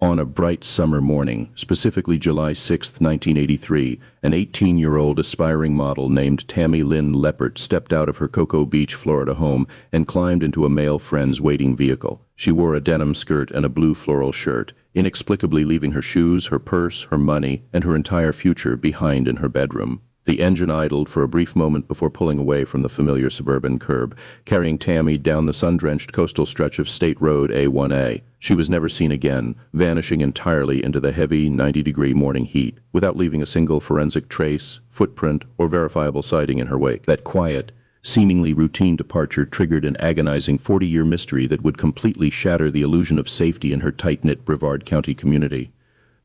On a bright summer morning, specifically July 6, 1983, an 18-year-old aspiring model named Tammy Lynn Leppert stepped out of her Cocoa Beach, Florida home and climbed into a male friend's waiting vehicle. She wore a denim skirt and a blue floral shirt, inexplicably leaving her shoes, her purse, her money, and her entire future behind in her bedroom. The engine idled for a brief moment before pulling away from the familiar suburban curb, carrying Tammy down the sun-drenched coastal stretch of State Road A1A. She was never seen again, vanishing entirely into the heavy 90-degree morning heat, without leaving a single forensic trace, footprint, or verifiable sighting in her wake. That quiet, seemingly routine departure triggered an agonizing 40-year mystery that would completely shatter the illusion of safety in her tight-knit Brevard County community.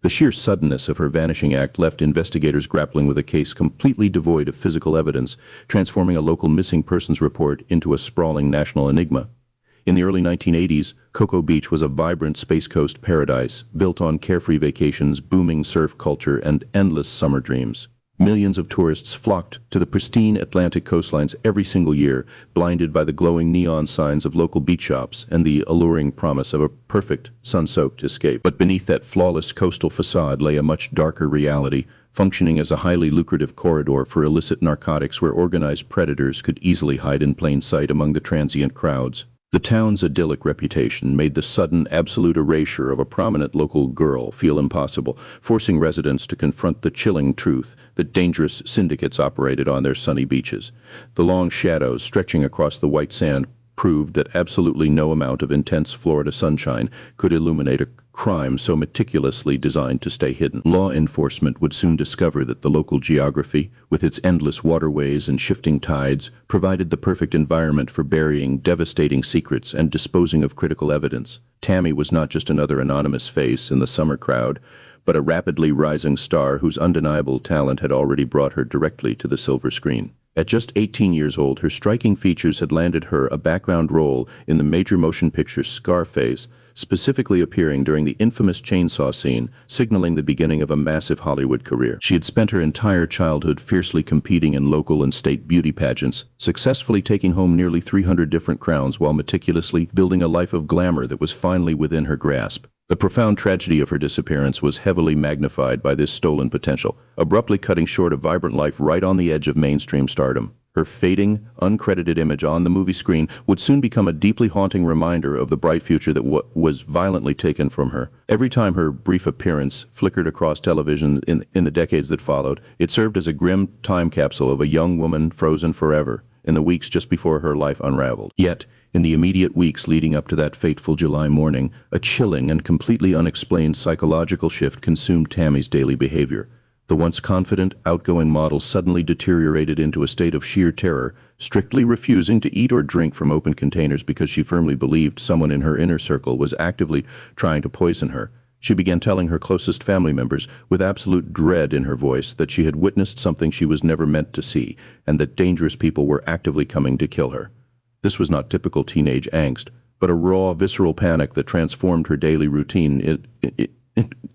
The sheer suddenness of her vanishing act left investigators grappling with a case completely devoid of physical evidence, transforming a local missing persons report into a sprawling national enigma. In the early 1980s, Cocoa Beach was a vibrant Space Coast paradise, built on carefree vacations, booming surf culture, and endless summer dreams. Millions of tourists flocked to the pristine Atlantic coastlines every single year, blinded by the glowing neon signs of local beach shops and the alluring promise of a perfect, sun-soaked escape. But beneath that flawless coastal facade lay a much darker reality, functioning as a highly lucrative corridor for illicit narcotics where organized predators could easily hide in plain sight among the transient crowds. The town's idyllic reputation made the sudden, absolute erasure of a prominent local girl feel impossible, forcing residents to confront the chilling truth that dangerous syndicates operated on their sunny beaches. The long shadows stretching across the white sand proved that absolutely no amount of intense Florida sunshine could illuminate a crime so meticulously designed to stay hidden. Law enforcement would soon discover that the local geography, with its endless waterways and shifting tides, provided the perfect environment for burying devastating secrets and disposing of critical evidence. Tammy was not just another anonymous face in the summer crowd, but a rapidly rising star whose undeniable talent had already brought her directly to the silver screen. At just 18 years old, her striking features had landed her a background role in the major motion picture Scarface, specifically appearing during the infamous chainsaw scene, signaling the beginning of a massive Hollywood career. She had spent her entire childhood fiercely competing in local and state beauty pageants, successfully taking home nearly 300 different crowns while meticulously building a life of glamour that was finally within her grasp. The profound tragedy of her disappearance was heavily magnified by this stolen potential, abruptly cutting short a vibrant life right on the edge of mainstream stardom. Her fading, uncredited image on the movie screen would soon become a deeply haunting reminder of the bright future that was violently taken from her. Every time her brief appearance flickered across television in the decades that followed, it served as a grim time capsule of a young woman frozen forever in the weeks just before her life unraveled. Yet, in the immediate weeks leading up to that fateful July morning, a chilling and completely unexplained psychological shift consumed Tammy's daily behavior. The once confident, outgoing model suddenly deteriorated into a state of sheer terror, strictly refusing to eat or drink from open containers because she firmly believed someone in her inner circle was actively trying to poison her. She began telling her closest family members, with absolute dread in her voice, that she had witnessed something she was never meant to see, and that dangerous people were actively coming to kill her. This was not typical teenage angst, but a raw, visceral panic that transformed her daily routine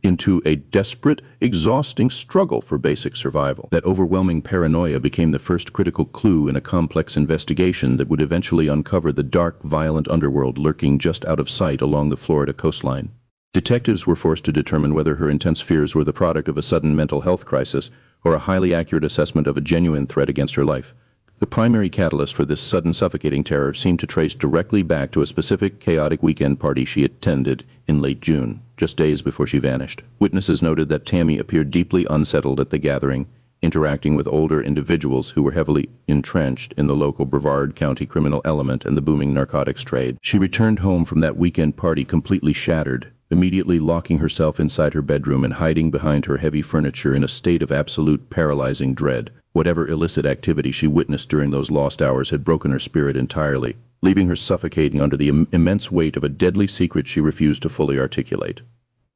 into a desperate, exhausting struggle for basic survival. That overwhelming paranoia became the first critical clue in a complex investigation that would eventually uncover the dark, violent underworld lurking just out of sight along the Florida coastline. Detectives were forced to determine whether her intense fears were the product of a sudden mental health crisis or a highly accurate assessment of a genuine threat against her life. The primary catalyst for this sudden suffocating terror seemed to trace directly back to a specific chaotic weekend party she attended in late June, just days before she vanished. Witnesses noted that Tammy appeared deeply unsettled at the gathering, interacting with older individuals who were heavily entrenched in the local Brevard County criminal element and the booming narcotics trade. She returned home from that weekend party completely shattered, immediately locking herself inside her bedroom and hiding behind her heavy furniture in a state of absolute paralyzing dread. Whatever illicit activity she witnessed during those lost hours had broken her spirit entirely, leaving her suffocating under the immense weight of a deadly secret she refused to fully articulate.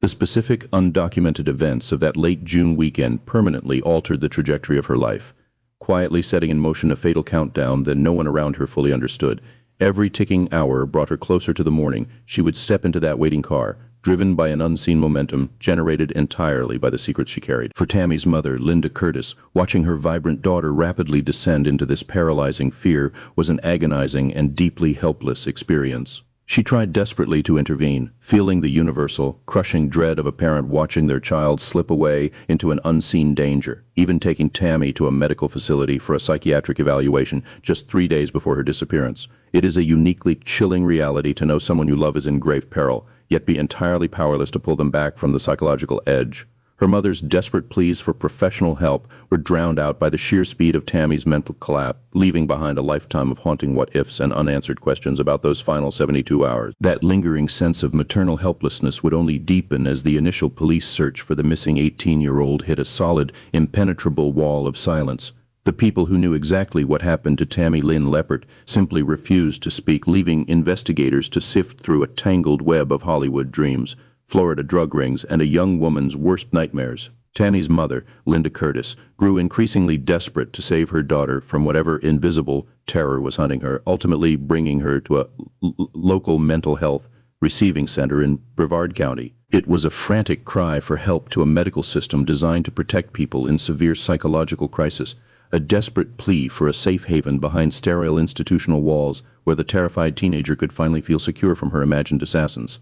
The specific, undocumented events of that late June weekend permanently altered the trajectory of her life, quietly setting in motion a fatal countdown that no one around her fully understood. Every ticking hour brought her closer to the morning she would step into that waiting car, driven by an unseen momentum generated entirely by the secrets she carried. For Tammy's mother, Linda Curtis, watching her vibrant daughter rapidly descend into this paralyzing fear was an agonizing and deeply helpless experience. She tried desperately to intervene, feeling the universal, crushing dread of a parent watching their child slip away into an unseen danger, even taking Tammy to a medical facility for a psychiatric evaluation just 3 days before her disappearance. It is a uniquely chilling reality to know someone you love is in grave peril, yet be entirely powerless to pull them back from the psychological edge. Her mother's desperate pleas for professional help were drowned out by the sheer speed of Tammy's mental collapse, leaving behind a lifetime of haunting what-ifs and unanswered questions about those final 72 hours. That lingering sense of maternal helplessness would only deepen as the initial police search for the missing 18-year-old hit a solid, impenetrable wall of silence. The people who knew exactly what happened to Tammy Lynn Leppert simply refused to speak, leaving investigators to sift through a tangled web of Hollywood dreams, Florida drug rings, and a young woman's worst nightmares. Tammy's mother, Linda Curtis, grew increasingly desperate to save her daughter from whatever invisible terror was hunting her, ultimately bringing her to a local mental health receiving center in Brevard County. It was a frantic cry for help to a medical system designed to protect people in severe psychological crisis, a desperate plea for a safe haven behind sterile institutional walls where the terrified teenager could finally feel secure from her imagined assassins.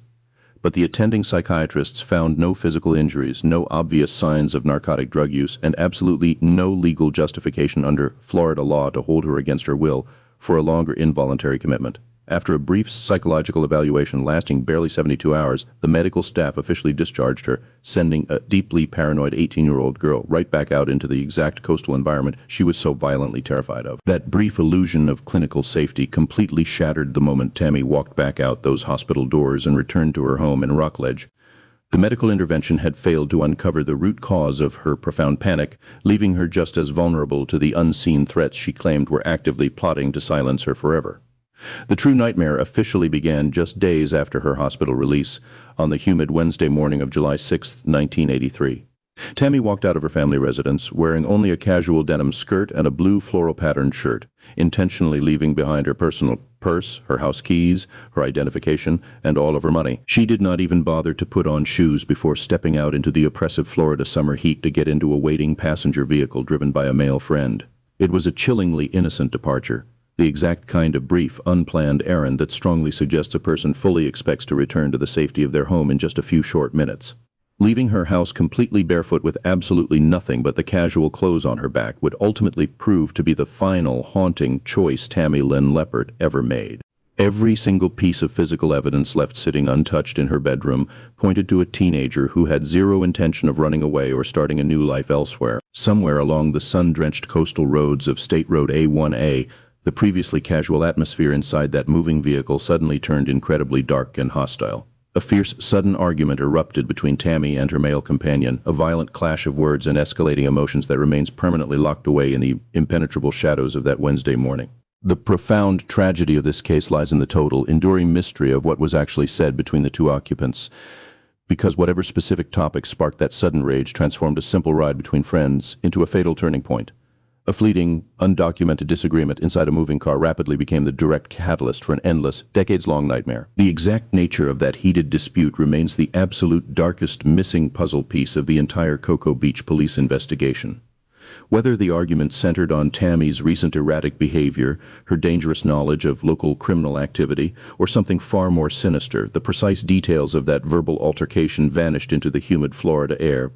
But the attending psychiatrists found no physical injuries, no obvious signs of narcotic drug use, and absolutely no legal justification under Florida law to hold her against her will for a longer involuntary commitment. After a brief psychological evaluation lasting barely 72 hours, the medical staff officially discharged her, sending a deeply paranoid 18-year-old girl right back out into the exact coastal environment she was so violently terrified of. That brief illusion of clinical safety completely shattered the moment Tammy walked back out those hospital doors and returned to her home in Rockledge. The medical intervention had failed to uncover the root cause of her profound panic, leaving her just as vulnerable to the unseen threats she claimed were actively plotting to silence her forever. The true nightmare officially began just days after her hospital release, on the humid Wednesday morning of July 6, 1983. Tammy walked out of her family residence wearing only a casual denim skirt and a blue floral-patterned shirt, intentionally leaving behind her personal purse, her house keys, her identification, and all of her money. She did not even bother to put on shoes before stepping out into the oppressive Florida summer heat to get into a waiting passenger vehicle driven by a male friend. It was a chillingly innocent departure, the exact kind of brief, unplanned errand that strongly suggests a person fully expects to return to the safety of their home in just a few short minutes. Leaving her house completely barefoot with absolutely nothing but the casual clothes on her back would ultimately prove to be the final, haunting choice Tammy Lynn Leppert ever made. Every single piece of physical evidence left sitting untouched in her bedroom pointed to a teenager who had zero intention of running away or starting a new life elsewhere. Somewhere along the sun-drenched coastal roads of State Road A1A, the previously casual atmosphere inside that moving vehicle suddenly turned incredibly dark and hostile. A fierce, sudden argument erupted between Tammy and her male companion, a violent clash of words and escalating emotions that remains permanently locked away in the impenetrable shadows of that Wednesday morning. The profound tragedy of this case lies in the total, enduring mystery of what was actually said between the two occupants, because whatever specific topic sparked that sudden rage transformed a simple ride between friends into a fatal turning point. A fleeting, undocumented disagreement inside a moving car rapidly became the direct catalyst for an endless, decades-long nightmare. The exact nature of that heated dispute remains the absolute darkest missing puzzle piece of the entire Cocoa Beach police investigation. Whether the argument centered on Tammy's recent erratic behavior, her dangerous knowledge of local criminal activity, or something far more sinister, the precise details of that verbal altercation vanished into the humid Florida air.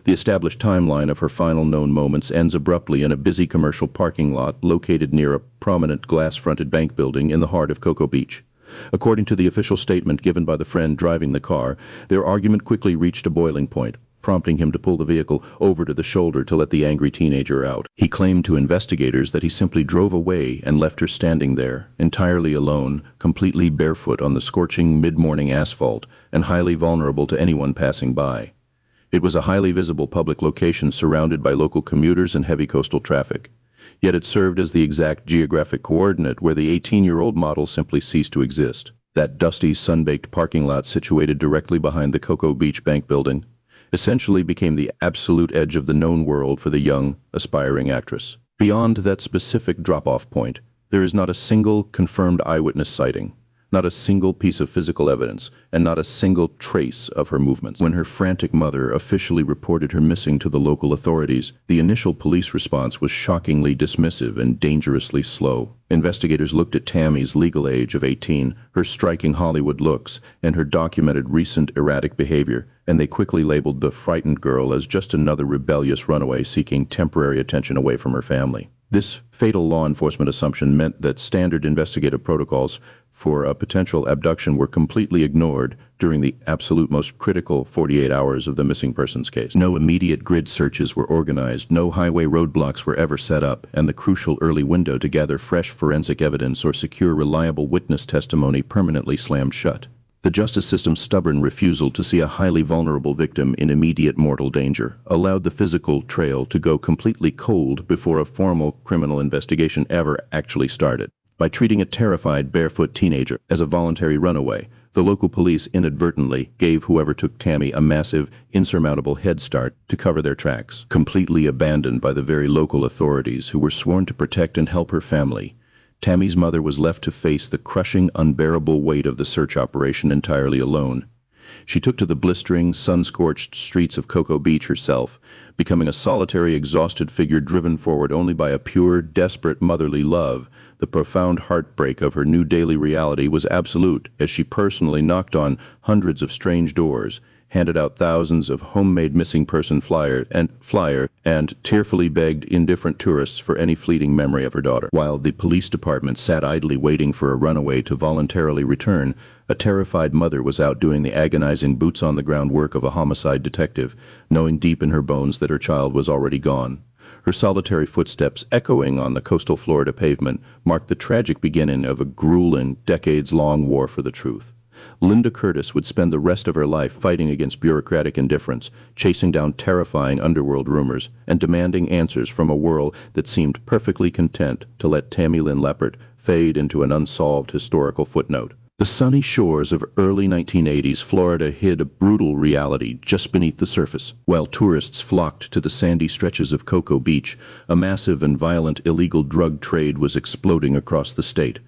The established timeline of her final known moments ends abruptly in a busy commercial parking lot located near a prominent glass-fronted bank building in the heart of Cocoa Beach. According to the official statement given by the friend driving the car, their argument quickly reached a boiling point, prompting him to pull the vehicle over to the shoulder to let the angry teenager out. He claimed to investigators that he simply drove away and left her standing there, entirely alone, completely barefoot on the scorching mid-morning asphalt, and highly vulnerable to anyone passing by. It was a highly visible public location surrounded by local commuters and heavy coastal traffic. Yet it served as the exact geographic coordinate where the 18-year-old model simply ceased to exist. That dusty, sun-baked parking lot situated directly behind the Cocoa Beach Bank building essentially became the absolute edge of the known world for the young, aspiring actress. Beyond that specific drop-off point, there is not a single confirmed eyewitness sighting, not a single piece of physical evidence, and not a single trace of her movements. When her frantic mother officially reported her missing to the local authorities, the initial police response was shockingly dismissive and dangerously slow. Investigators looked at Tammy's legal age of 18, her striking Hollywood looks, and her documented recent erratic behavior, and they quickly labeled the frightened girl as just another rebellious runaway seeking temporary attention away from her family. This fatal law enforcement assumption meant that standard investigative protocols for a potential abduction were completely ignored during the absolute most critical 48 hours of the missing persons case. No immediate grid searches were organized, no highway roadblocks were ever set up, and the crucial early window to gather fresh forensic evidence or secure reliable witness testimony permanently slammed shut. The justice system's stubborn refusal to see a highly vulnerable victim in immediate mortal danger allowed the physical trail to go completely cold before a formal criminal investigation ever actually started. By treating a terrified barefoot teenager as a voluntary runaway, the local police inadvertently gave whoever took Tammy a massive, insurmountable head start to cover their tracks. Completely abandoned by the very local authorities who were sworn to protect and help her family, Tammy's mother was left to face the crushing, unbearable weight of the search operation entirely alone. She took to the blistering, sun-scorched streets of Cocoa Beach herself, becoming a solitary, exhausted figure driven forward only by a pure, desperate motherly love. The profound heartbreak of her new daily reality was absolute as she personally knocked on hundreds of strange doors, handed out thousands of homemade missing person flyer and tearfully begged indifferent tourists for any fleeting memory of her daughter. While the police department sat idly waiting for a runaway to voluntarily return, a terrified mother was out doing the agonizing boots-on-the-ground work of a homicide detective, knowing deep in her bones that her child was already gone. Her solitary footsteps echoing on the coastal Florida pavement marked the tragic beginning of a grueling, decades-long war for the truth. Linda Curtis would spend the rest of her life fighting against bureaucratic indifference, chasing down terrifying underworld rumors, and demanding answers from a world that seemed perfectly content to let Tammy Lynn Leppert fade into an unsolved historical footnote. The sunny shores of early 1980s Florida hid a brutal reality just beneath the surface. While tourists flocked to the sandy stretches of Cocoa Beach, a massive and violent illegal drug trade was exploding across the state.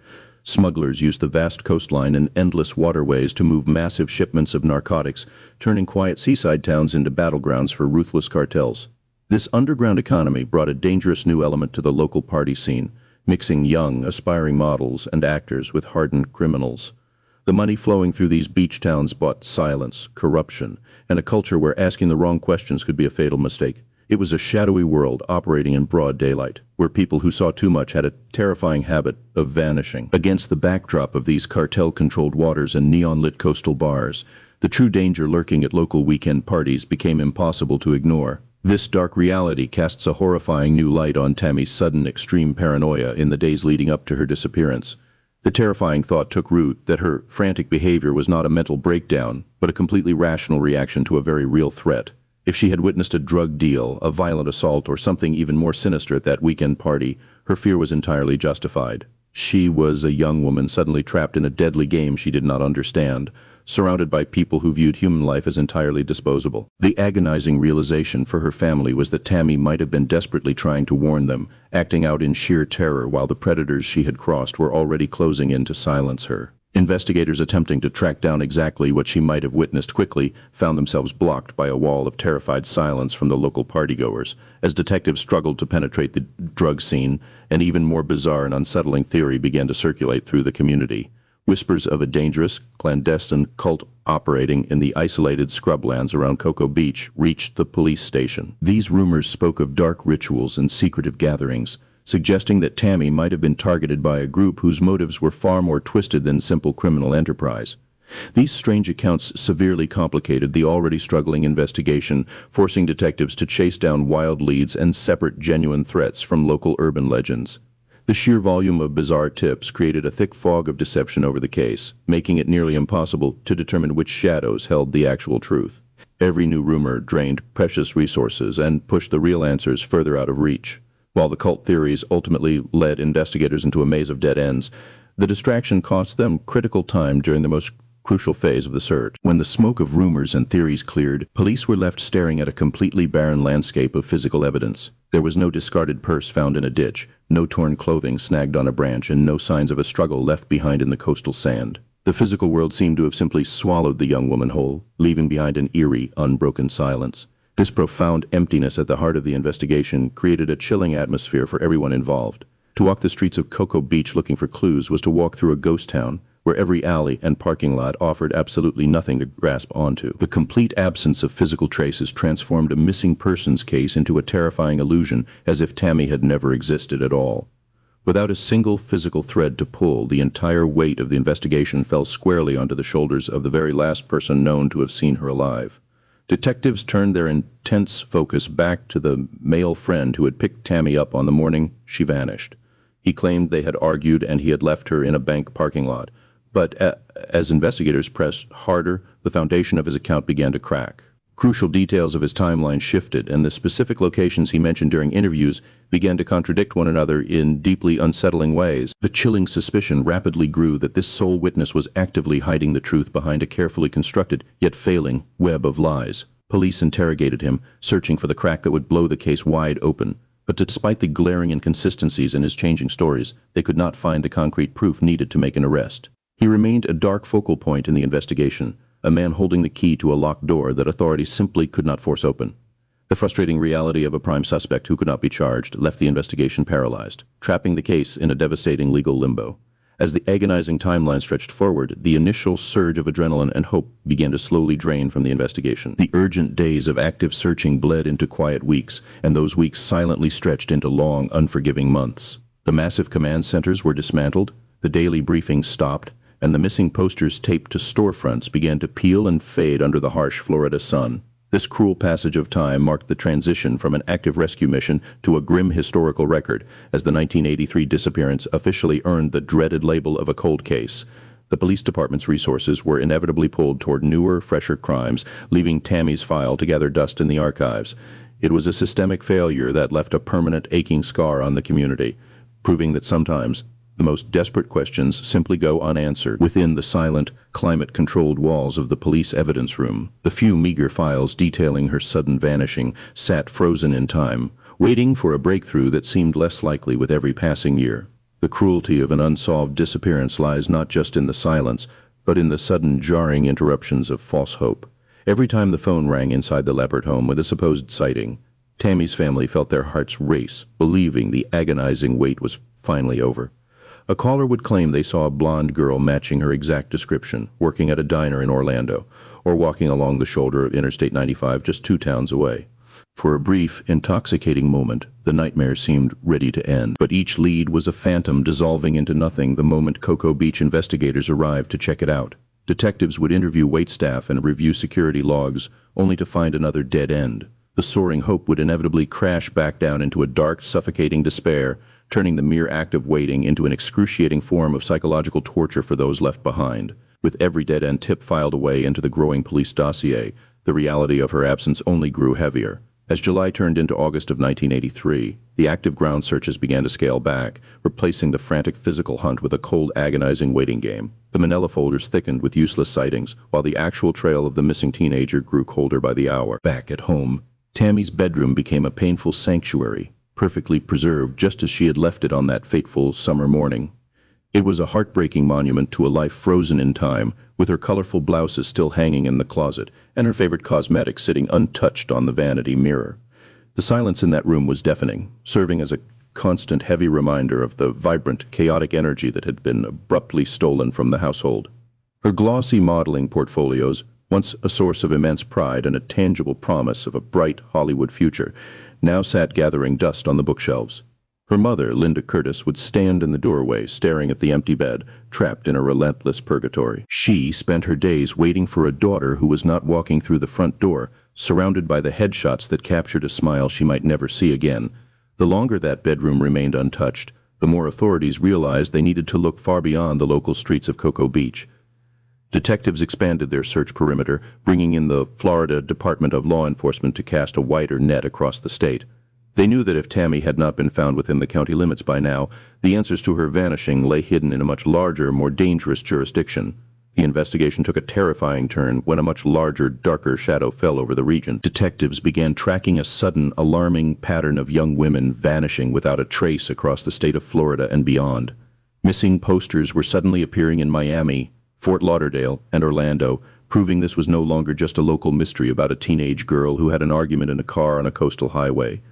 Smugglers used the vast coastline and endless waterways to move massive shipments of narcotics, turning quiet seaside towns into battlegrounds for ruthless cartels. This underground economy brought a dangerous new element to the local party scene, mixing young, aspiring models and actors with hardened criminals. The money flowing through these beach towns bought silence, corruption, and a culture where asking the wrong questions could be a fatal mistake. It was a shadowy world operating in broad daylight, where people who saw too much had a terrifying habit of vanishing. Against the backdrop of these cartel-controlled waters and neon-lit coastal bars, the true danger lurking at local weekend parties became impossible to ignore. This dark reality casts a horrifying new light on Tammy's sudden extreme paranoia in the days leading up to her disappearance. The terrifying thought took root that her frantic behavior was not a mental breakdown, but a completely rational reaction to a very real threat. If she had witnessed a drug deal, a violent assault, or something even more sinister at that weekend party, her fear was entirely justified. She was a young woman suddenly trapped in a deadly game she did not understand, surrounded by people who viewed human life as entirely disposable. The agonizing realization for her family was that Tammy might have been desperately trying to warn them, acting out in sheer terror while the predators she had crossed were already closing in to silence her. Investigators attempting to track down exactly what she might have witnessed quickly found themselves blocked by a wall of terrified silence from the local partygoers. As detectives struggled to penetrate the drug scene, an even more bizarre and unsettling theory began to circulate through the community. Whispers of a dangerous, clandestine cult operating in the isolated scrublands around Cocoa Beach reached the police station. These rumors spoke of dark rituals and secretive gatherings, suggesting that Tammy might have been targeted by a group whose motives were far more twisted than simple criminal enterprise. These strange accounts severely complicated the already struggling investigation, forcing detectives to chase down wild leads and separate genuine threats from local urban legends. The sheer volume of bizarre tips created a thick fog of deception over the case, making it nearly impossible to determine which shadows held the actual truth. Every new rumor drained precious resources and pushed the real answers further out of reach. While the cult theories ultimately led investigators into a maze of dead ends, the distraction cost them critical time during the most crucial phase of the search. When the smoke of rumors and theories cleared, police were left staring at a completely barren landscape of physical evidence. There was no discarded purse found in a ditch, no torn clothing snagged on a branch, and no signs of a struggle left behind in the coastal sand. The physical world seemed to have simply swallowed the young woman whole, leaving behind an eerie, unbroken silence. This profound emptiness at the heart of the investigation created a chilling atmosphere for everyone involved. To walk the streets of Cocoa Beach looking for clues was to walk through a ghost town, where every alley and parking lot offered absolutely nothing to grasp onto. The complete absence of physical traces transformed a missing persons case into a terrifying illusion, as if Tammy had never existed at all. Without a single physical thread to pull, the entire weight of the investigation fell squarely onto the shoulders of the very last person known to have seen her alive. Detectives turned their intense focus back to the male friend who had picked Tammy up on the morning she vanished. He claimed they had argued and he had left her in a bank parking lot. But as investigators pressed harder, the foundation of his account began to crack. Crucial details of his timeline shifted, and the specific locations he mentioned during interviews began to contradict one another in deeply unsettling ways. The chilling suspicion rapidly grew that this sole witness was actively hiding the truth behind a carefully constructed, yet failing, web of lies. Police interrogated him, searching for the crack that would blow the case wide open. But despite the glaring inconsistencies in his changing stories, they could not find the concrete proof needed to make an arrest. He remained a dark focal point in the investigation, a man holding the key to a locked door that authorities simply could not force open. The frustrating reality of a prime suspect who could not be charged left the investigation paralyzed, trapping the case in a devastating legal limbo. As the agonizing timeline stretched forward, the initial surge of adrenaline and hope began to slowly drain from the investigation. The urgent days of active searching bled into quiet weeks, and those weeks silently stretched into long, unforgiving months. The massive command centers were dismantled, the daily briefings stopped, and the missing posters taped to storefronts began to peel and fade under the harsh Florida sun. This cruel passage of time marked the transition from an active rescue mission to a grim historical record, as the 1983 disappearance officially earned the dreaded label of a cold case. The police department's resources were inevitably pulled toward newer, fresher crimes, leaving Tammy's file to gather dust in the archives. It was a systemic failure that left a permanent, aching scar on the community, proving that sometimes the most desperate questions simply go unanswered within the silent, climate-controlled walls of the police evidence room. The few meager files detailing her sudden vanishing sat frozen in time, waiting for a breakthrough that seemed less likely with every passing year. The cruelty of an unsolved disappearance lies not just in the silence, but in the sudden jarring interruptions of false hope. Every time the phone rang inside the Leppert home with a supposed sighting, Tammy's family felt their hearts race, believing the agonizing wait was finally over. A caller would claim they saw a blonde girl matching her exact description, working at a diner in Orlando, or walking along the shoulder of Interstate 95 just 2 towns away. For a brief, intoxicating moment, the nightmare seemed ready to end, but each lead was a phantom dissolving into nothing the moment Cocoa Beach investigators arrived to check it out. Detectives would interview waitstaff and review security logs, only to find another dead end. The soaring hope would inevitably crash back down into a dark, suffocating despair, turning the mere act of waiting into an excruciating form of psychological torture for those left behind. With every dead-end tip filed away into the growing police dossier, the reality of her absence only grew heavier. As July turned into August of 1983, the active ground searches began to scale back, replacing the frantic physical hunt with a cold, agonizing waiting game. The manila folders thickened with useless sightings, while the actual trail of the missing teenager grew colder by the hour. Back at home, Tammy's bedroom became a painful sanctuary, perfectly preserved just as she had left it on that fateful summer morning. It was a heartbreaking monument to a life frozen in time, with her colorful blouses still hanging in the closet, and her favorite cosmetics sitting untouched on the vanity mirror. The silence in that room was deafening, serving as a constant heavy reminder of the vibrant, chaotic energy that had been abruptly stolen from the household. Her glossy modeling portfolios, once a source of immense pride and a tangible promise of a bright Hollywood future, now sat gathering dust on the bookshelves. Her mother, Linda Curtis, would stand in the doorway, staring at the empty bed, trapped in a relentless purgatory. She spent her days waiting for a daughter who was not walking through the front door, surrounded by the headshots that captured a smile she might never see again. The longer that bedroom remained untouched, the more authorities realized they needed to look far beyond the local streets of Cocoa Beach. Detectives expanded their search perimeter, bringing in the Florida Department of Law Enforcement to cast a wider net across the state. They knew that if Tammy had not been found within the county limits by now, the answers to her vanishing lay hidden in a much larger, more dangerous jurisdiction. The investigation took a terrifying turn when a much larger, darker shadow fell over the region. Detectives began tracking a sudden, alarming pattern of young women vanishing without a trace across the state of Florida and beyond. Missing posters were suddenly appearing in Miami, Fort Lauderdale, and Orlando, proving this was no longer just a local mystery about a teenage girl who had an argument in a car on a coastal highway.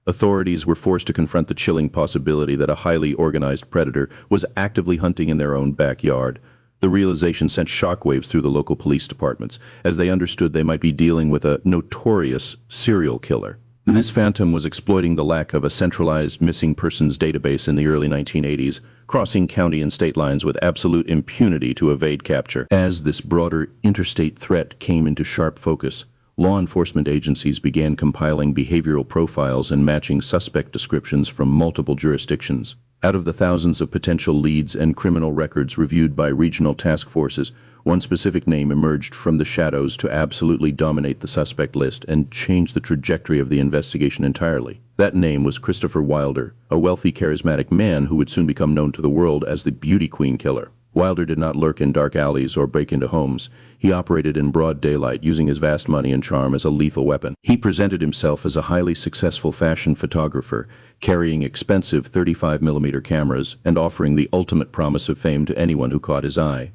Authorities were forced to confront the chilling possibility that a highly organized predator was actively hunting in their own backyard. The realization sent shockwaves through the local police departments, as they understood they might be dealing with a notorious serial killer. This phantom was exploiting the lack of a centralized missing persons database in the early 1980s, crossing county and state lines with absolute impunity to evade capture. As this broader interstate threat came into sharp focus, law enforcement agencies began compiling behavioral profiles and matching suspect descriptions from multiple jurisdictions. Out of the thousands of potential leads and criminal records reviewed by regional task forces, one specific name emerged from the shadows to absolutely dominate the suspect list and change the trajectory of the investigation entirely. That name was Christopher Wilder, a wealthy, charismatic man who would soon become known to the world as the Beauty Queen Killer. Wilder did not lurk in dark alleys or break into homes. He operated in broad daylight, using his vast money and charm as a lethal weapon. He presented himself as a highly successful fashion photographer, carrying expensive 35mm cameras and offering the ultimate promise of fame to anyone who caught his eye.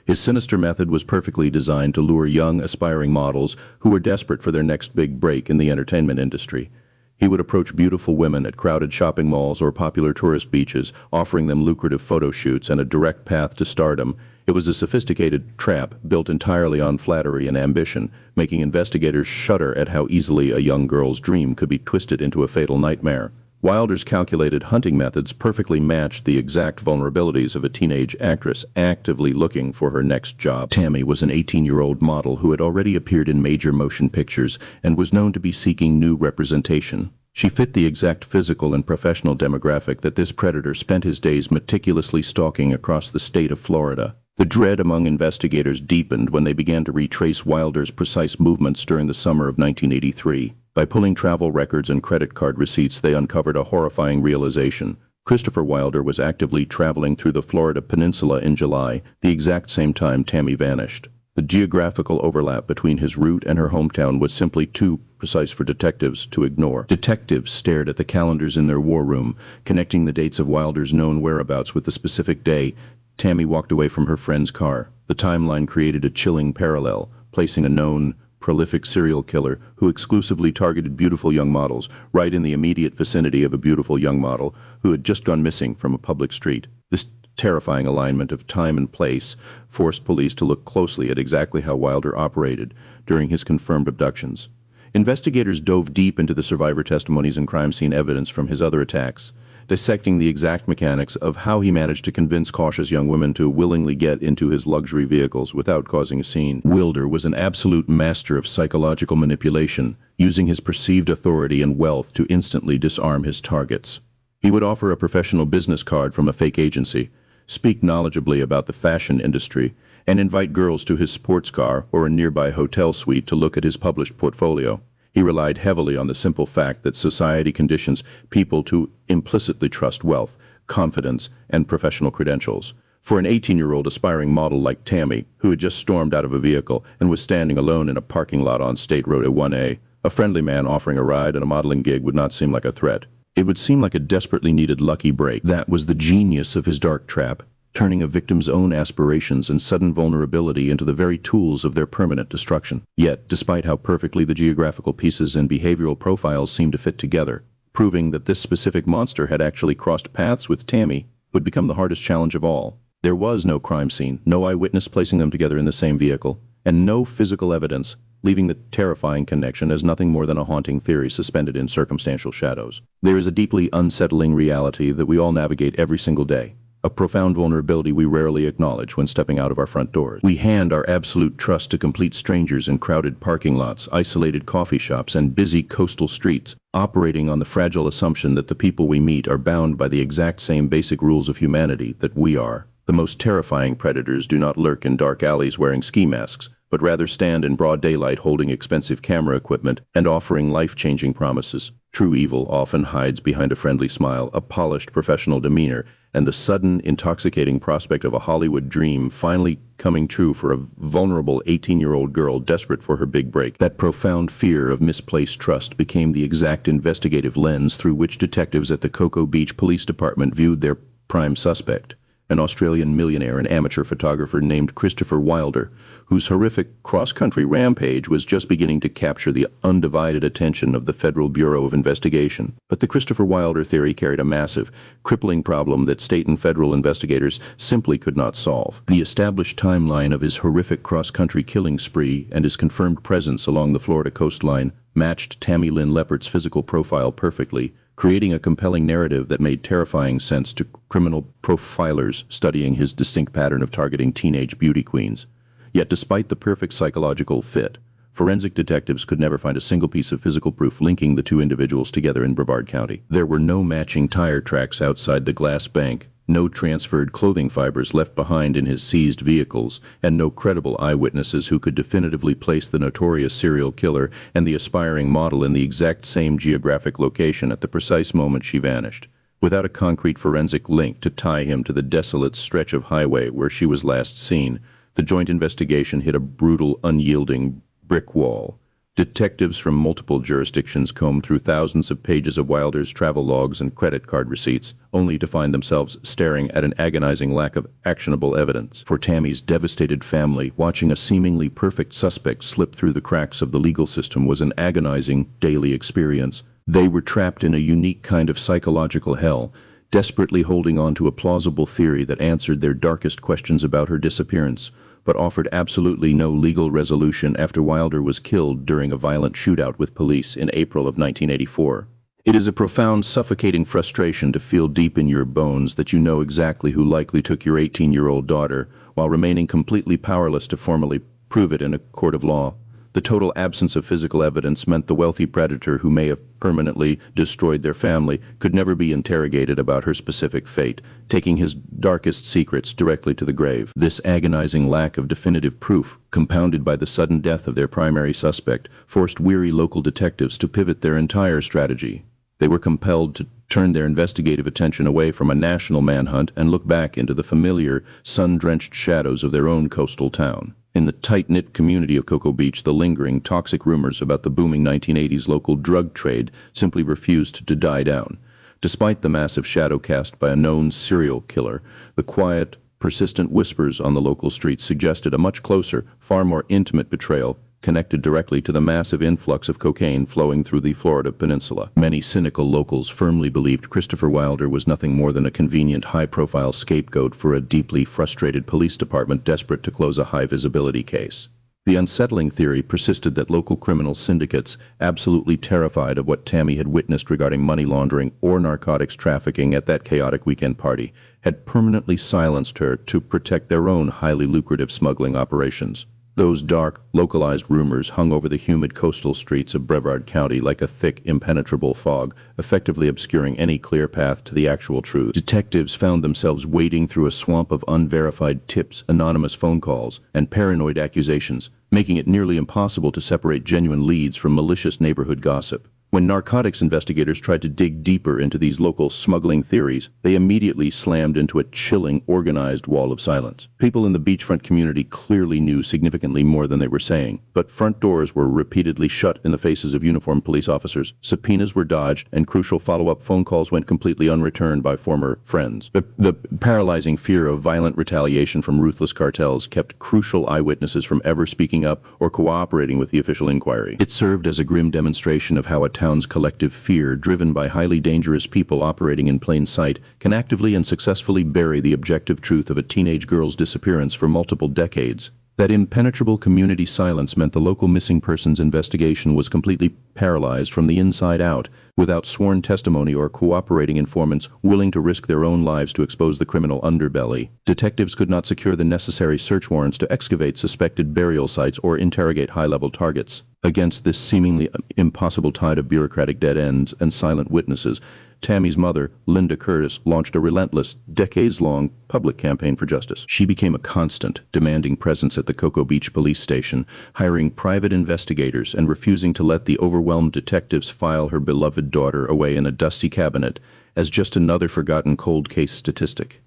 His sinister method was perfectly designed to lure young, aspiring models who were desperate for their next big break in the entertainment industry. He would approach beautiful women at crowded shopping malls or popular tourist beaches, offering them lucrative photo shoots and a direct path to stardom. It was a sophisticated trap built entirely on flattery and ambition, making investigators shudder at how easily a young girl's dream could be twisted into a fatal nightmare. Wilder's calculated hunting methods perfectly matched the exact vulnerabilities of a teenage actress actively looking for her next job. Tammy was an 18-year-old model who had already appeared in major motion pictures and was known to be seeking new representation. She fit the exact physical and professional demographic that this predator spent his days meticulously stalking across the state of Florida. The dread among investigators deepened when they began to retrace Wilder's precise movements during the summer of 1983. By pulling travel records and credit card receipts, they uncovered a horrifying realization. Christopher Wilder was actively traveling through the Florida peninsula in July, the exact same time Tammy vanished. The geographical overlap between his route and her hometown was simply too precise for detectives to ignore. Detectives stared at the calendars in their war room, connecting the dates of Wilder's known whereabouts with the specific day Tammy walked away from her friend's car. The timeline created a chilling parallel, placing a known, prolific serial killer who exclusively targeted beautiful young models right in the immediate vicinity of a beautiful young model who had just gone missing from a public street. This terrifying alignment of time and place forced police to look closely at exactly how Wilder operated during his confirmed abductions. Investigators dove deep into the survivor testimonies and crime scene evidence from his other attacks, dissecting the exact mechanics of how he managed to convince cautious young women to willingly get into his luxury vehicles without causing a scene. Wilder was an absolute master of psychological manipulation, using his perceived authority and wealth to instantly disarm his targets. He would offer a professional business card from a fake agency, speak knowledgeably about the fashion industry, and invite girls to his sports car or a nearby hotel suite to look at his published portfolio. He relied heavily on the simple fact that society conditions people to implicitly trust wealth, confidence, and professional credentials. For an 18-year-old aspiring model like Tammy, who had just stormed out of a vehicle and was standing alone in a parking lot on State Road 1A, a friendly man offering a ride and a modeling gig would not seem like a threat. It would seem like a desperately needed lucky break. That was the genius of his dark trap, turning a victim's own aspirations and sudden vulnerability into the very tools of their permanent destruction. Yet, despite how perfectly the geographical pieces and behavioral profiles seemed to fit together, proving that this specific monster had actually crossed paths with Tammy would become the hardest challenge of all. There was no crime scene, no eyewitness placing them together in the same vehicle, and no physical evidence, leaving the terrifying connection as nothing more than a haunting theory suspended in circumstantial shadows. There is a deeply unsettling reality that we all navigate every single day. A profound vulnerability we rarely acknowledge when stepping out of our front doors. We hand our absolute trust to complete strangers in crowded parking lots, isolated coffee shops, and busy coastal streets, operating on the fragile assumption that the people we meet are bound by the exact same basic rules of humanity that we are. The most terrifying predators do not lurk in dark alleys wearing ski masks, but rather stand in broad daylight holding expensive camera equipment and offering life-changing promises. True evil often hides behind a friendly smile, a polished professional demeanor, and the sudden, intoxicating prospect of a Hollywood dream finally coming true for a vulnerable 18-year-old girl desperate for her big break. That profound fear of misplaced trust became the exact investigative lens through which detectives at the Cocoa Beach Police Department viewed their prime suspect. an Australian millionaire and amateur photographer named Christopher Wilder, whose horrific cross-country rampage was just beginning to capture the undivided attention of the Federal Bureau of Investigation. But the Christopher Wilder theory carried a massive, crippling problem that state and federal investigators simply could not solve. The established timeline of his horrific cross-country killing spree and his confirmed presence along the Florida coastline matched Tammy Lynn Leppert's physical profile perfectly, creating a compelling narrative that made terrifying sense to criminal profilers studying his distinct pattern of targeting teenage beauty queens. Yet despite the perfect psychological fit, forensic detectives could never find a single piece of physical proof linking the two individuals together in Brevard County. There were no matching tire tracks outside the glass bank, no transferred clothing fibers left behind in his seized vehicles, and no credible eyewitnesses who could definitively place the notorious serial killer and the aspiring model in the exact same geographic location at the precise moment she vanished. Without a concrete forensic link to tie him to the desolate stretch of highway where she was last seen, the joint investigation hit a brutal, unyielding brick wall. Detectives from multiple jurisdictions combed through thousands of pages of Wilder's travel logs and credit card receipts, only to find themselves staring at an agonizing lack of actionable evidence. For Tammy's devastated family, watching a seemingly perfect suspect slip through the cracks of the legal system was an agonizing daily experience. They were trapped in a unique kind of psychological hell, desperately holding on to a plausible theory that answered their darkest questions about her disappearance, but offered absolutely no legal resolution after Wilder was killed during a violent shootout with police in April of 1984. It is a profound, suffocating frustration to feel deep in your bones that you know exactly who likely took your 18-year-old daughter, while remaining completely powerless to formally prove it in a court of law. The total absence of physical evidence meant the wealthy predator who may have permanently destroyed their family could never be interrogated about her specific fate, taking his darkest secrets directly to the grave. This agonizing lack of definitive proof, compounded by the sudden death of their primary suspect, forced weary local detectives to pivot their entire strategy. They were compelled to turn their investigative attention away from a national manhunt and look back into the familiar, sun-drenched shadows of their own coastal town. In the tight-knit community of Cocoa Beach, the lingering, toxic rumors about the booming 1980s local drug trade simply refused to die down. Despite the massive shadow cast by a known serial killer, the quiet, persistent whispers on the local streets suggested a much closer, far more intimate betrayal connected directly to the massive influx of cocaine flowing through the Florida peninsula. Many cynical locals firmly believed Christopher Wilder was nothing more than a convenient, high-profile scapegoat for a deeply frustrated police department desperate to close a high-visibility case. The unsettling theory persisted that local criminal syndicates, absolutely terrified of what Tammy had witnessed regarding money laundering or narcotics trafficking at that chaotic weekend party, had permanently silenced her to protect their own highly lucrative smuggling operations. Those dark, localized rumors hung over the humid coastal streets of Brevard County like a thick, impenetrable fog, effectively obscuring any clear path to the actual truth. Detectives found themselves wading through a swamp of unverified tips, anonymous phone calls, and paranoid accusations, making it nearly impossible to separate genuine leads from malicious neighborhood gossip. When narcotics investigators tried to dig deeper into these local smuggling theories, they immediately slammed into a chilling, organized wall of silence. People in the beachfront community clearly knew significantly more than they were saying, but front doors were repeatedly shut in the faces of uniformed police officers, subpoenas were dodged, and crucial follow-up phone calls went completely unreturned by former friends. The paralyzing fear of violent retaliation from ruthless cartels kept crucial eyewitnesses from ever speaking up or cooperating with the official inquiry. It served as a grim demonstration of how a town's collective fear, driven by highly dangerous people operating in plain sight, can actively and successfully bury the objective truth of a teenage girl's disappearance for multiple decades. That impenetrable community silence meant the local missing persons investigation was completely paralyzed from the inside out, without sworn testimony or cooperating informants willing to risk their own lives to expose the criminal underbelly. Detectives could not secure the necessary search warrants to excavate suspected burial sites or interrogate high-level targets. Against this seemingly impossible tide of bureaucratic dead ends and silent witnesses, Tammy's mother, Linda Curtis, launched a relentless, decades-long public campaign for justice. She became a constant, demanding presence at the Cocoa Beach police station, hiring private investigators and refusing to let the overwhelmed detectives file her beloved daughter away in a dusty cabinet as just another forgotten cold case statistic.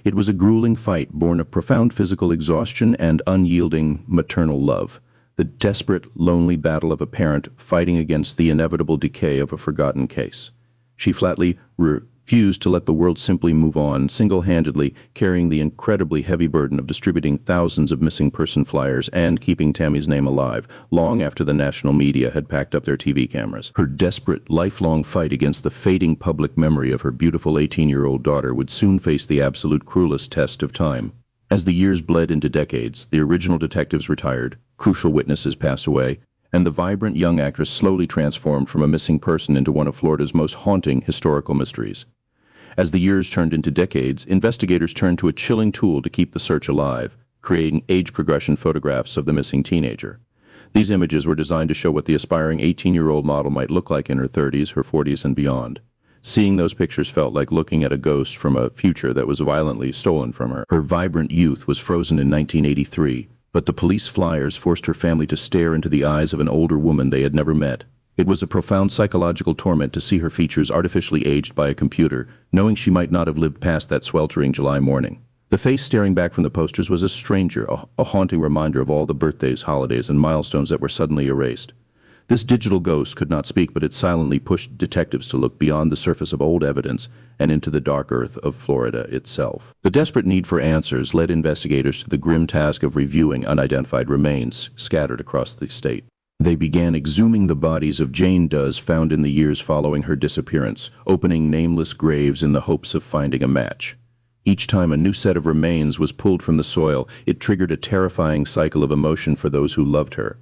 It was a grueling fight born of profound physical exhaustion and unyielding maternal love. The desperate, lonely battle of a parent fighting against the inevitable decay of a forgotten case. She flatly fused to let the world simply move on, single-handedly carrying the incredibly heavy burden of distributing thousands of missing person flyers and keeping Tammy's name alive, long after the national media had packed up their TV cameras. Her desperate, lifelong fight against the fading public memory of her beautiful 18-year-old daughter would soon face the absolute cruelest test of time. As the years bled into decades, the original detectives retired, crucial witnesses passed away, and the vibrant young actress slowly transformed from a missing person into one of Florida's most haunting historical mysteries. As the years turned into decades, investigators turned to a chilling tool to keep the search alive, creating age progression photographs of the missing teenager. These images were designed to show what the aspiring 18-year-old model might look like in her 30s, her 40s, and beyond. Seeing those pictures felt like looking at a ghost from a future that was violently stolen from her. Her vibrant youth was frozen in 1983, but the police flyers forced her family to stare into the eyes of an older woman they had never met. It was a profound psychological torment to see her features artificially aged by a computer, knowing she might not have lived past that sweltering July morning. The face staring back from the posters was a stranger, a haunting reminder of all the birthdays, holidays, and milestones that were suddenly erased. This digital ghost could not speak, but it silently pushed detectives to look beyond the surface of old evidence and into the dark earth of Florida itself. The desperate need for answers led investigators to the grim task of reviewing unidentified remains scattered across the state. They began exhuming the bodies of Jane Does found in the years following her disappearance, opening nameless graves in the hopes of finding a match. Each time a new set of remains was pulled from the soil, it triggered a terrifying cycle of emotion for those who loved her.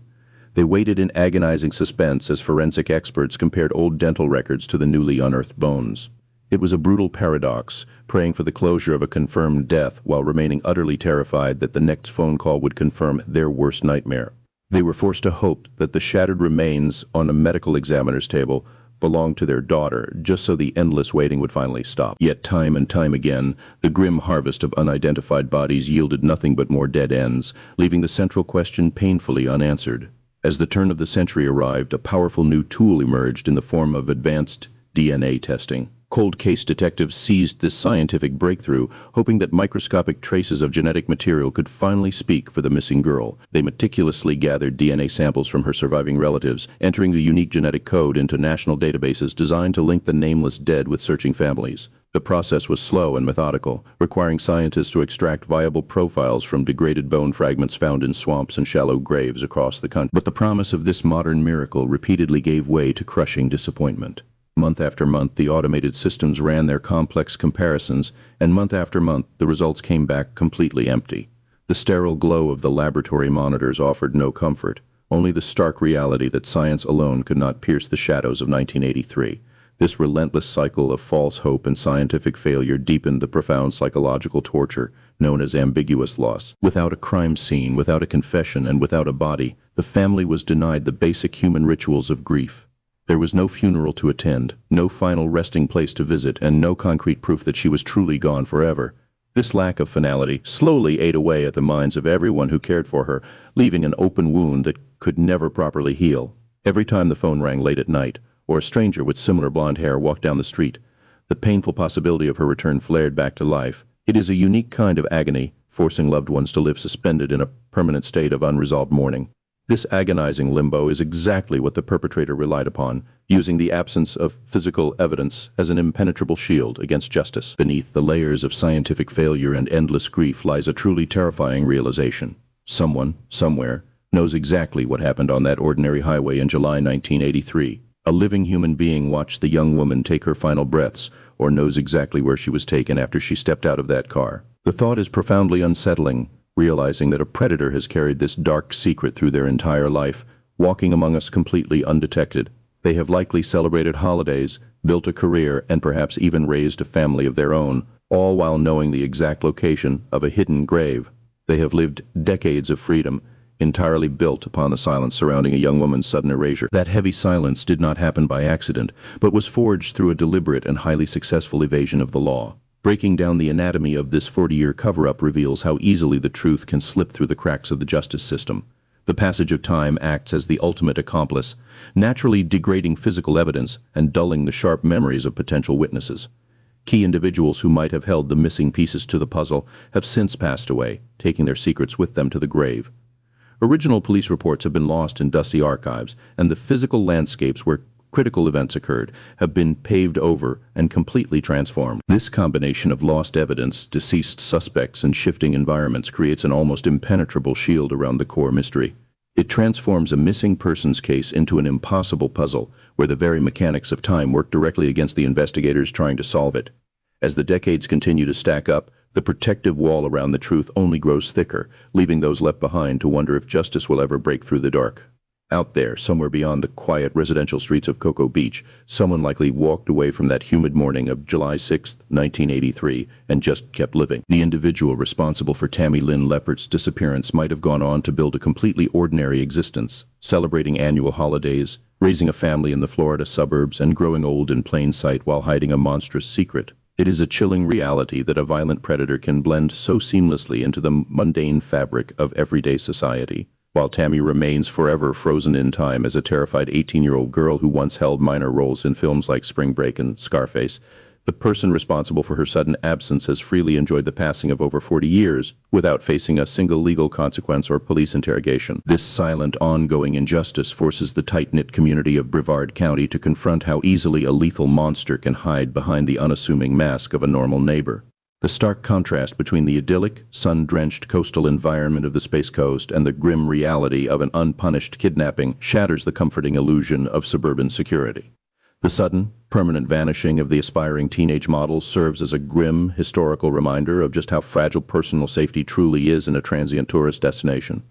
They waited in agonizing suspense as forensic experts compared old dental records to the newly unearthed bones. It was a brutal paradox, praying for the closure of a confirmed death while remaining utterly terrified that the next phone call would confirm their worst nightmare. They were forced to hope that the shattered remains on a medical examiner's table belonged to their daughter, just so the endless waiting would finally stop. Yet time and time again, the grim harvest of unidentified bodies yielded nothing but more dead ends, leaving the central question painfully unanswered. As the turn of the century arrived, a powerful new tool emerged in the form of advanced DNA testing. Cold case detectives seized this scientific breakthrough, hoping that microscopic traces of genetic material could finally speak for the missing girl. They meticulously gathered DNA samples from her surviving relatives, entering the unique genetic code into national databases designed to link the nameless dead with searching families. The process was slow and methodical, requiring scientists to extract viable profiles from degraded bone fragments found in swamps and shallow graves across the country. But the promise of this modern miracle repeatedly gave way to crushing disappointment. Month after month, the automated systems ran their complex comparisons, and month after month, the results came back completely empty. The sterile glow of the laboratory monitors offered no comfort, only the stark reality that science alone could not pierce the shadows of 1983. This relentless cycle of false hope and scientific failure deepened the profound psychological torture known as ambiguous loss. Without a crime scene, without a confession, and without a body, the family was denied the basic human rituals of grief. There was no funeral to attend, no final resting place to visit, and no concrete proof that she was truly gone forever. This lack of finality slowly ate away at the minds of everyone who cared for her, leaving an open wound that could never properly heal. Every time the phone rang late at night, or a stranger with similar blonde hair walked down the street, the painful possibility of her return flared back to life. It is a unique kind of agony, forcing loved ones to live suspended in a permanent state of unresolved mourning. This agonizing limbo is exactly what the perpetrator relied upon, using the absence of physical evidence as an impenetrable shield against justice. Beneath the layers of scientific failure and endless grief lies a truly terrifying realization. Someone, somewhere, knows exactly what happened on that ordinary highway in July 1983. A living human being watched the young woman take her final breaths, or knows exactly where she was taken after she stepped out of that car. The thought is profoundly unsettling, realizing that a predator has carried this dark secret through their entire life, walking among us completely undetected. They have likely celebrated holidays, built a career, and perhaps even raised a family of their own, all while knowing the exact location of a hidden grave. They have lived decades of freedom, entirely built upon the silence surrounding a young woman's sudden erasure. That heavy silence did not happen by accident, but was forged through a deliberate and highly successful evasion of the law. Breaking down the anatomy of this 40-year cover-up reveals how easily the truth can slip through the cracks of the justice system. The passage of time acts as the ultimate accomplice, naturally degrading physical evidence and dulling the sharp memories of potential witnesses. Key individuals who might have held the missing pieces to the puzzle have since passed away, taking their secrets with them to the grave. Original police reports have been lost in dusty archives, and the physical landscapes where critical events occurred, have been paved over and completely transformed. This combination of lost evidence, deceased suspects, and shifting environments creates an almost impenetrable shield around the core mystery. It transforms a missing persons case into an impossible puzzle, where the very mechanics of time work directly against the investigators trying to solve it. As the decades continue to stack up, the protective wall around the truth only grows thicker, leaving those left behind to wonder if justice will ever break through the dark. Out there, somewhere beyond the quiet residential streets of Cocoa Beach, someone likely walked away from that humid morning of July 6, 1983, and just kept living. The individual responsible for Tammy Lynn Leppert's disappearance might have gone on to build a completely ordinary existence, celebrating annual holidays, raising a family in the Florida suburbs, and growing old in plain sight while hiding a monstrous secret. It is a chilling reality that a violent predator can blend so seamlessly into the mundane fabric of everyday society, while Tammy remains forever frozen in time as a terrified 18-year-old girl who once held minor roles in films like Spring Break and Scarface. The person responsible for her sudden absence has freely enjoyed the passing of over 40 years without facing a single legal consequence or police interrogation. This silent, ongoing injustice forces the tight-knit community of Brevard County to confront how easily a lethal monster can hide behind the unassuming mask of a normal neighbor. The stark contrast between the idyllic, sun-drenched coastal environment of the Space Coast and the grim reality of an unpunished kidnapping shatters the comforting illusion of suburban security. The sudden, permanent vanishing of the aspiring teenage model serves as a grim, historical reminder of just how fragile personal safety truly is in a transient tourist destination.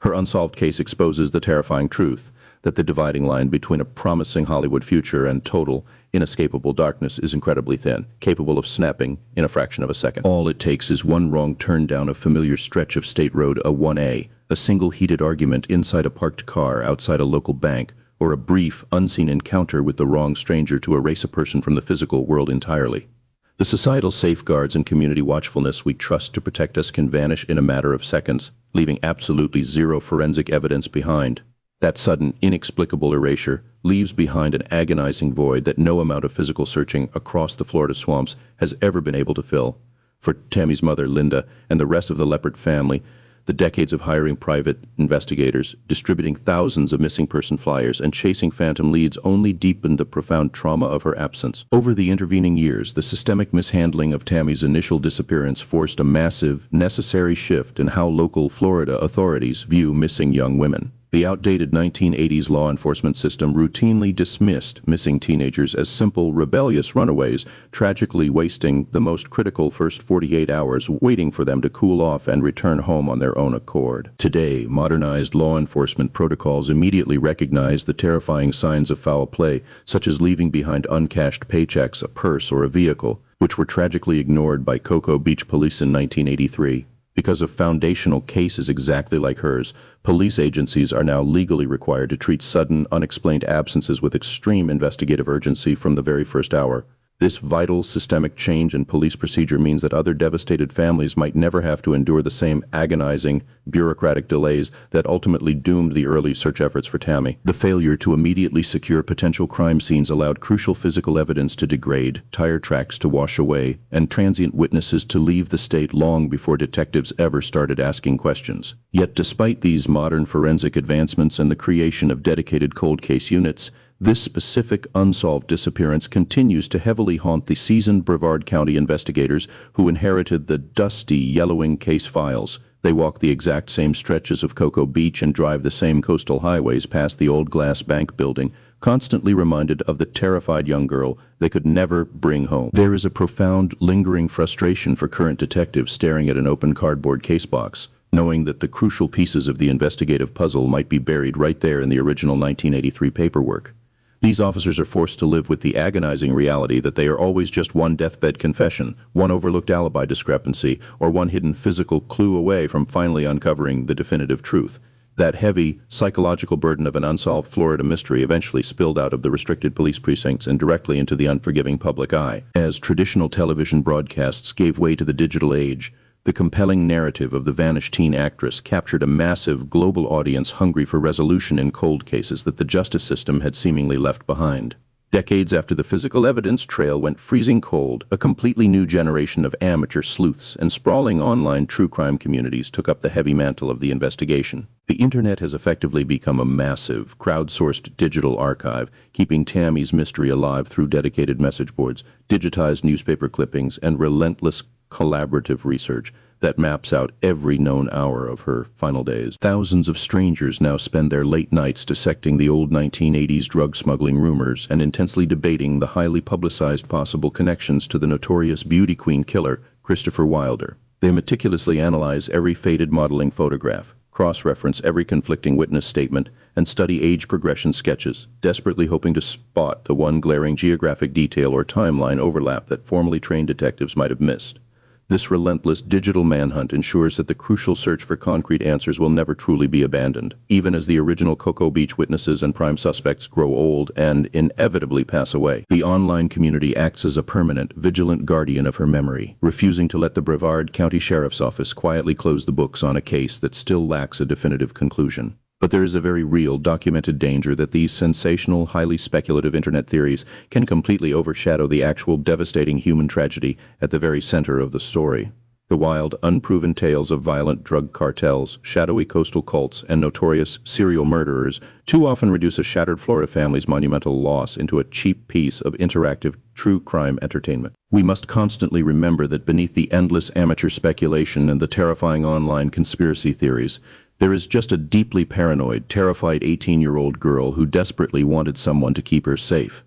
Her unsolved case exposes the terrifying truth that the dividing line between a promising Hollywood future and total, inescapable darkness is incredibly thin, capable of snapping in a fraction of a second. All it takes is one wrong turn down a familiar stretch of State Road A1A, a single heated argument inside a parked car outside a local bank, or a brief, unseen encounter with the wrong stranger to erase a person from the physical world entirely. The societal safeguards and community watchfulness we trust to protect us can vanish in a matter of seconds, leaving absolutely zero forensic evidence behind. That sudden, inexplicable erasure leaves behind an agonizing void that no amount of physical searching across the Florida swamps has ever been able to fill. For Tammy's mother, Linda, and the rest of the Leppert family, the decades of hiring private investigators, distributing thousands of missing person flyers, and chasing phantom leads only deepened the profound trauma of her absence. Over the intervening years, the systemic mishandling of Tammy's initial disappearance forced a massive, necessary shift in how local Florida authorities view missing young women. The outdated 1980s law enforcement system routinely dismissed missing teenagers as simple, rebellious runaways, tragically wasting the most critical first 48 hours waiting for them to cool off and return home on their own accord. Today, modernized law enforcement protocols immediately recognize the terrifying signs of foul play, such as leaving behind uncashed paychecks, a purse, or a vehicle, which were tragically ignored by Cocoa Beach police in 1983. Because of foundational cases exactly like hers, police agencies are now legally required to treat sudden, unexplained absences with extreme investigative urgency from the very first hour. This vital systemic change in police procedure means that other devastated families might never have to endure the same agonizing, bureaucratic delays that ultimately doomed the early search efforts for Tammy. The failure to immediately secure potential crime scenes allowed crucial physical evidence to degrade, tire tracks to wash away, and transient witnesses to leave the state long before detectives ever started asking questions. Yet despite these modern forensic advancements and the creation of dedicated cold case units, this specific unsolved disappearance continues to heavily haunt the seasoned Brevard County investigators who inherited the dusty, yellowing case files. They walk the exact same stretches of Cocoa Beach and drive the same coastal highways past the old glass bank building, constantly reminded of the terrified young girl they could never bring home. There is a profound, lingering frustration for current detectives staring at an open cardboard casebox, knowing that the crucial pieces of the investigative puzzle might be buried right there in the original 1983 paperwork. These officers are forced to live with the agonizing reality that they are always just one deathbed confession, one overlooked alibi discrepancy, or one hidden physical clue away from finally uncovering the definitive truth. That heavy, psychological burden of an unsolved Florida mystery eventually spilled out of the restricted police precincts and directly into the unforgiving public eye. As traditional television broadcasts gave way to the digital age, the compelling narrative of the vanished teen actress captured a massive global audience hungry for resolution in cold cases that the justice system had seemingly left behind. Decades after the physical evidence trail went freezing cold, a completely new generation of amateur sleuths and sprawling online true crime communities took up the heavy mantle of the investigation. The internet has effectively become a massive, crowdsourced digital archive, keeping Tammy's mystery alive through dedicated message boards, digitized newspaper clippings, and relentless collaborative research that maps out every known hour of her final days. Thousands of strangers now spend their late nights dissecting the old 1980s drug smuggling rumors and intensely debating the highly publicized possible connections to the notorious beauty queen killer, Christopher Wilder. They meticulously analyze every faded modeling photograph, cross-reference every conflicting witness statement, and study age progression sketches, desperately hoping to spot the one glaring geographic detail or timeline overlap that formerly trained detectives might have missed. This relentless digital manhunt ensures that the crucial search for concrete answers will never truly be abandoned, even as the original Cocoa Beach witnesses and prime suspects grow old and inevitably pass away. The online community acts as a permanent, vigilant guardian of her memory, refusing to let the Brevard County Sheriff's Office quietly close the books on a case that still lacks a definitive conclusion. But there is a very real, documented danger that these sensational, highly speculative internet theories can completely overshadow the actual devastating human tragedy at the very center of the story. The wild, unproven tales of violent drug cartels, shadowy coastal cults, and notorious serial murderers too often reduce a shattered Florida family's monumental loss into a cheap piece of interactive true crime entertainment. We must constantly remember that beneath the endless amateur speculation and the terrifying online conspiracy theories, there is just a deeply paranoid, terrified 18-year-old girl who desperately wanted someone to keep her safe.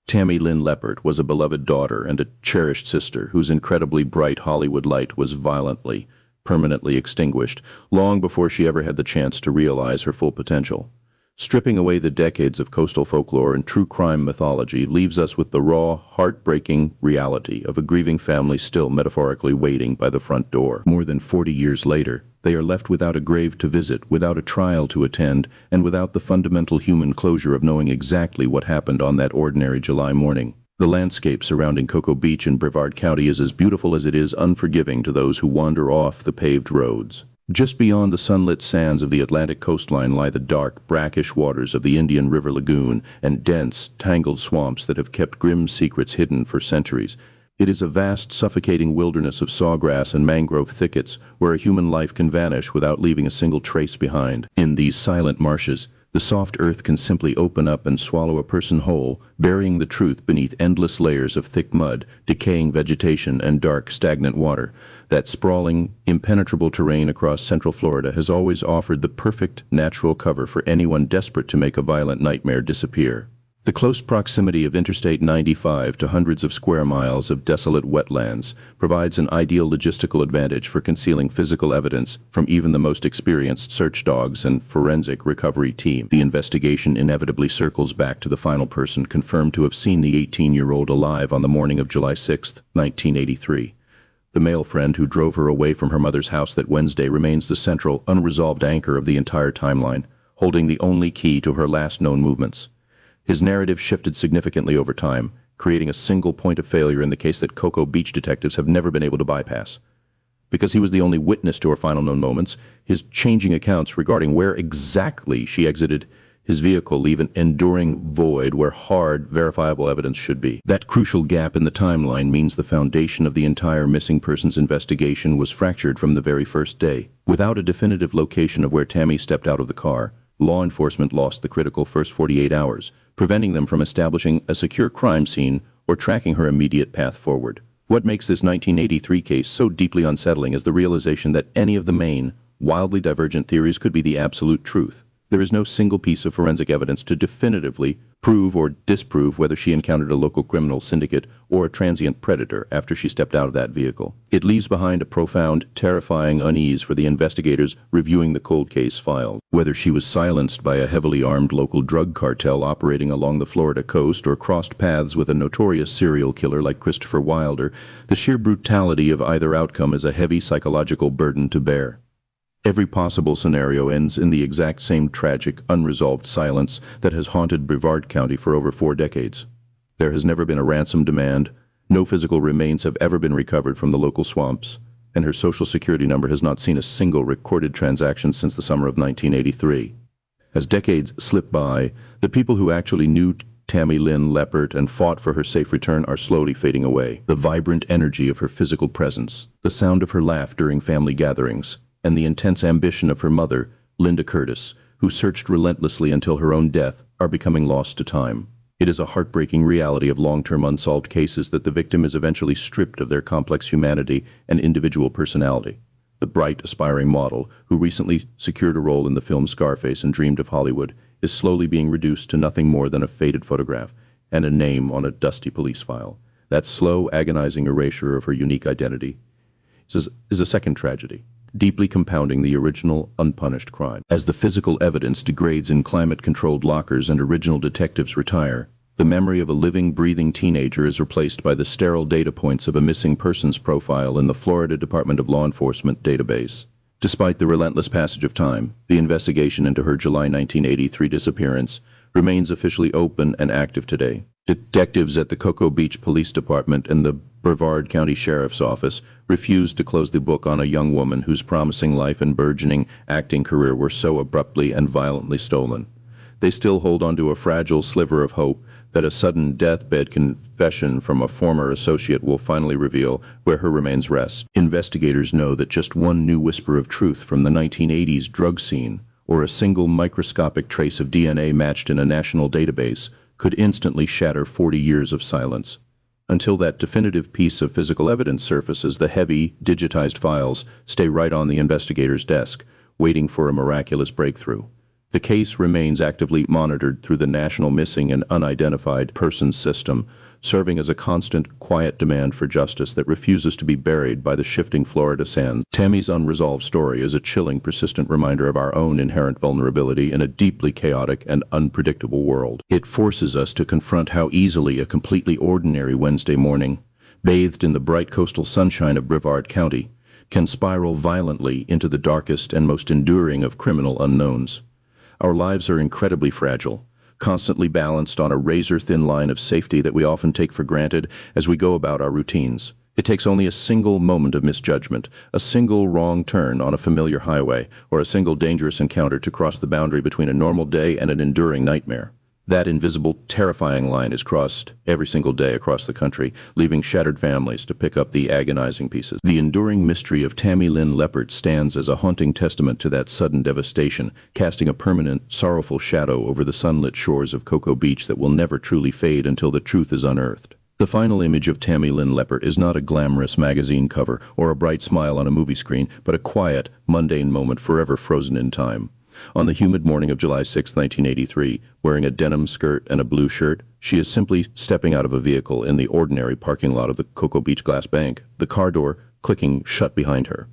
Tammy Lynn Leppert was a beloved daughter and a cherished sister whose incredibly bright Hollywood light was violently, permanently extinguished long before she ever had the chance to realize her full potential. Stripping away the decades of coastal folklore and true crime mythology leaves us with the raw, heartbreaking reality of a grieving family still metaphorically waiting by the front door. More than 40 years later, they are left without a grave to visit, without a trial to attend, and without the fundamental human closure of knowing exactly what happened on that ordinary July morning. The landscape surrounding Cocoa Beach in Brevard County is as beautiful as it is unforgiving to those who wander off the paved roads. Just beyond the sunlit sands of the Atlantic coastline lie the dark, brackish waters of the Indian River Lagoon and dense, tangled swamps that have kept grim secrets hidden for centuries. It is a vast, suffocating wilderness of sawgrass and mangrove thickets where a human life can vanish without leaving a single trace behind. In these silent marshes, the soft earth can simply open up and swallow a person whole, burying the truth beneath endless layers of thick mud, decaying vegetation, and dark, stagnant water. That sprawling, impenetrable terrain across central Florida has always offered the perfect natural cover for anyone desperate to make a violent nightmare disappear. The close proximity of Interstate 95 to hundreds of square miles of desolate wetlands provides an ideal logistical advantage for concealing physical evidence from even the most experienced search dogs and forensic recovery team. The investigation inevitably circles back to the final person confirmed to have seen the 18-year-old alive on the morning of July 6, 1983. The male friend who drove her away from her mother's house that Wednesday remains the central, unresolved anchor of the entire timeline, holding the only key to her last known movements. His narrative shifted significantly over time, creating a single point of failure in the case that Cocoa Beach detectives have never been able to bypass. Because he was the only witness to her final known moments, his changing accounts regarding where exactly she exited his vehicle leave an enduring void where hard, verifiable evidence should be. That crucial gap in the timeline means the foundation of the entire missing persons investigation was fractured from the very first day. Without a definitive location of where Tammy stepped out of the car, law enforcement lost the critical first 48 hours, preventing them from establishing a secure crime scene or tracking her immediate path forward. What makes this 1983 case so deeply unsettling is the realization that any of the main, wildly divergent theories could be the absolute truth. There is no single piece of forensic evidence to definitively prove or disprove whether she encountered a local criminal syndicate or a transient predator after she stepped out of that vehicle. It leaves behind a profound, terrifying unease for the investigators reviewing the cold case file. Whether she was silenced by a heavily armed local drug cartel operating along the Florida coast or crossed paths with a notorious serial killer like Christopher Wilder, the sheer brutality of either outcome is a heavy psychological burden to bear. Every possible scenario ends in the exact same tragic, unresolved silence that has haunted Brevard County for over 4 decades. There has never been a ransom demand, no physical remains have ever been recovered from the local swamps, and her social security number has not seen a single recorded transaction since the summer of 1983. As decades slip by, the people who actually knew Tammy Lynn Leppert, and fought for her safe return are slowly fading away. The vibrant energy of her physical presence, the sound of her laugh during family gatherings, and the intense ambition of her mother, Linda Curtis, who searched relentlessly until her own death, are becoming lost to time. It is a heartbreaking reality of long-term unsolved cases that the victim is eventually stripped of their complex humanity and individual personality. The bright, aspiring model, who recently secured a role in the film Scarface and dreamed of Hollywood, is slowly being reduced to nothing more than a faded photograph and a name on a dusty police file. That slow, agonizing erasure of her unique identity is a second tragedy, deeply compounding the original unpunished crime. As the physical evidence degrades in climate-controlled lockers and original detectives retire, the memory of a living, breathing teenager is replaced by the sterile data points of a missing persons profile in the Florida Department of Law Enforcement database. Despite the relentless passage of time, the investigation into her July 1983 disappearance remains officially open and active today. Detectives at the Cocoa Beach Police Department and the Brevard County Sheriff's Office refused to close the book on a young woman whose promising life and burgeoning acting career were so abruptly and violently stolen. They still hold on to a fragile sliver of hope that a sudden deathbed confession from a former associate will finally reveal where her remains rest. Investigators know that just one new whisper of truth from the 1980s drug scene, or a single microscopic trace of DNA matched in a national database, could instantly shatter 40 years of silence. Until that definitive piece of physical evidence surfaces, the heavy, digitized files stay right on the investigator's desk, waiting for a miraculous breakthrough. The case remains actively monitored through the National Missing and Unidentified Persons System, serving as a constant, quiet demand for justice that refuses to be buried by the shifting Florida sands. Tammy's unresolved story is a chilling, persistent reminder of our own inherent vulnerability in a deeply chaotic and unpredictable world. It forces us to confront how easily a completely ordinary Wednesday morning, bathed in the bright coastal sunshine of Brevard County, can spiral violently into the darkest and most enduring of criminal unknowns. Our lives are incredibly fragile, constantly balanced on a razor-thin line of safety that we often take for granted as we go about our routines. It takes only a single moment of misjudgment, a single wrong turn on a familiar highway, or a single dangerous encounter to cross the boundary between a normal day and an enduring nightmare. That invisible, terrifying line is crossed every single day across the country, leaving shattered families to pick up the agonizing pieces. The enduring mystery of Tammy Lynn Leppert stands as a haunting testament to that sudden devastation, casting a permanent, sorrowful shadow over the sunlit shores of Cocoa Beach that will never truly fade until the truth is unearthed. The final image of Tammy Lynn Leppert is not a glamorous magazine cover or a bright smile on a movie screen, but a quiet, mundane moment forever frozen in time. On the humid morning of July 6, 1983, wearing a denim skirt and a blue shirt, she is simply stepping out of a vehicle in the ordinary parking lot of the Cocoa Beach Glass Bank, the car door clicking shut behind her.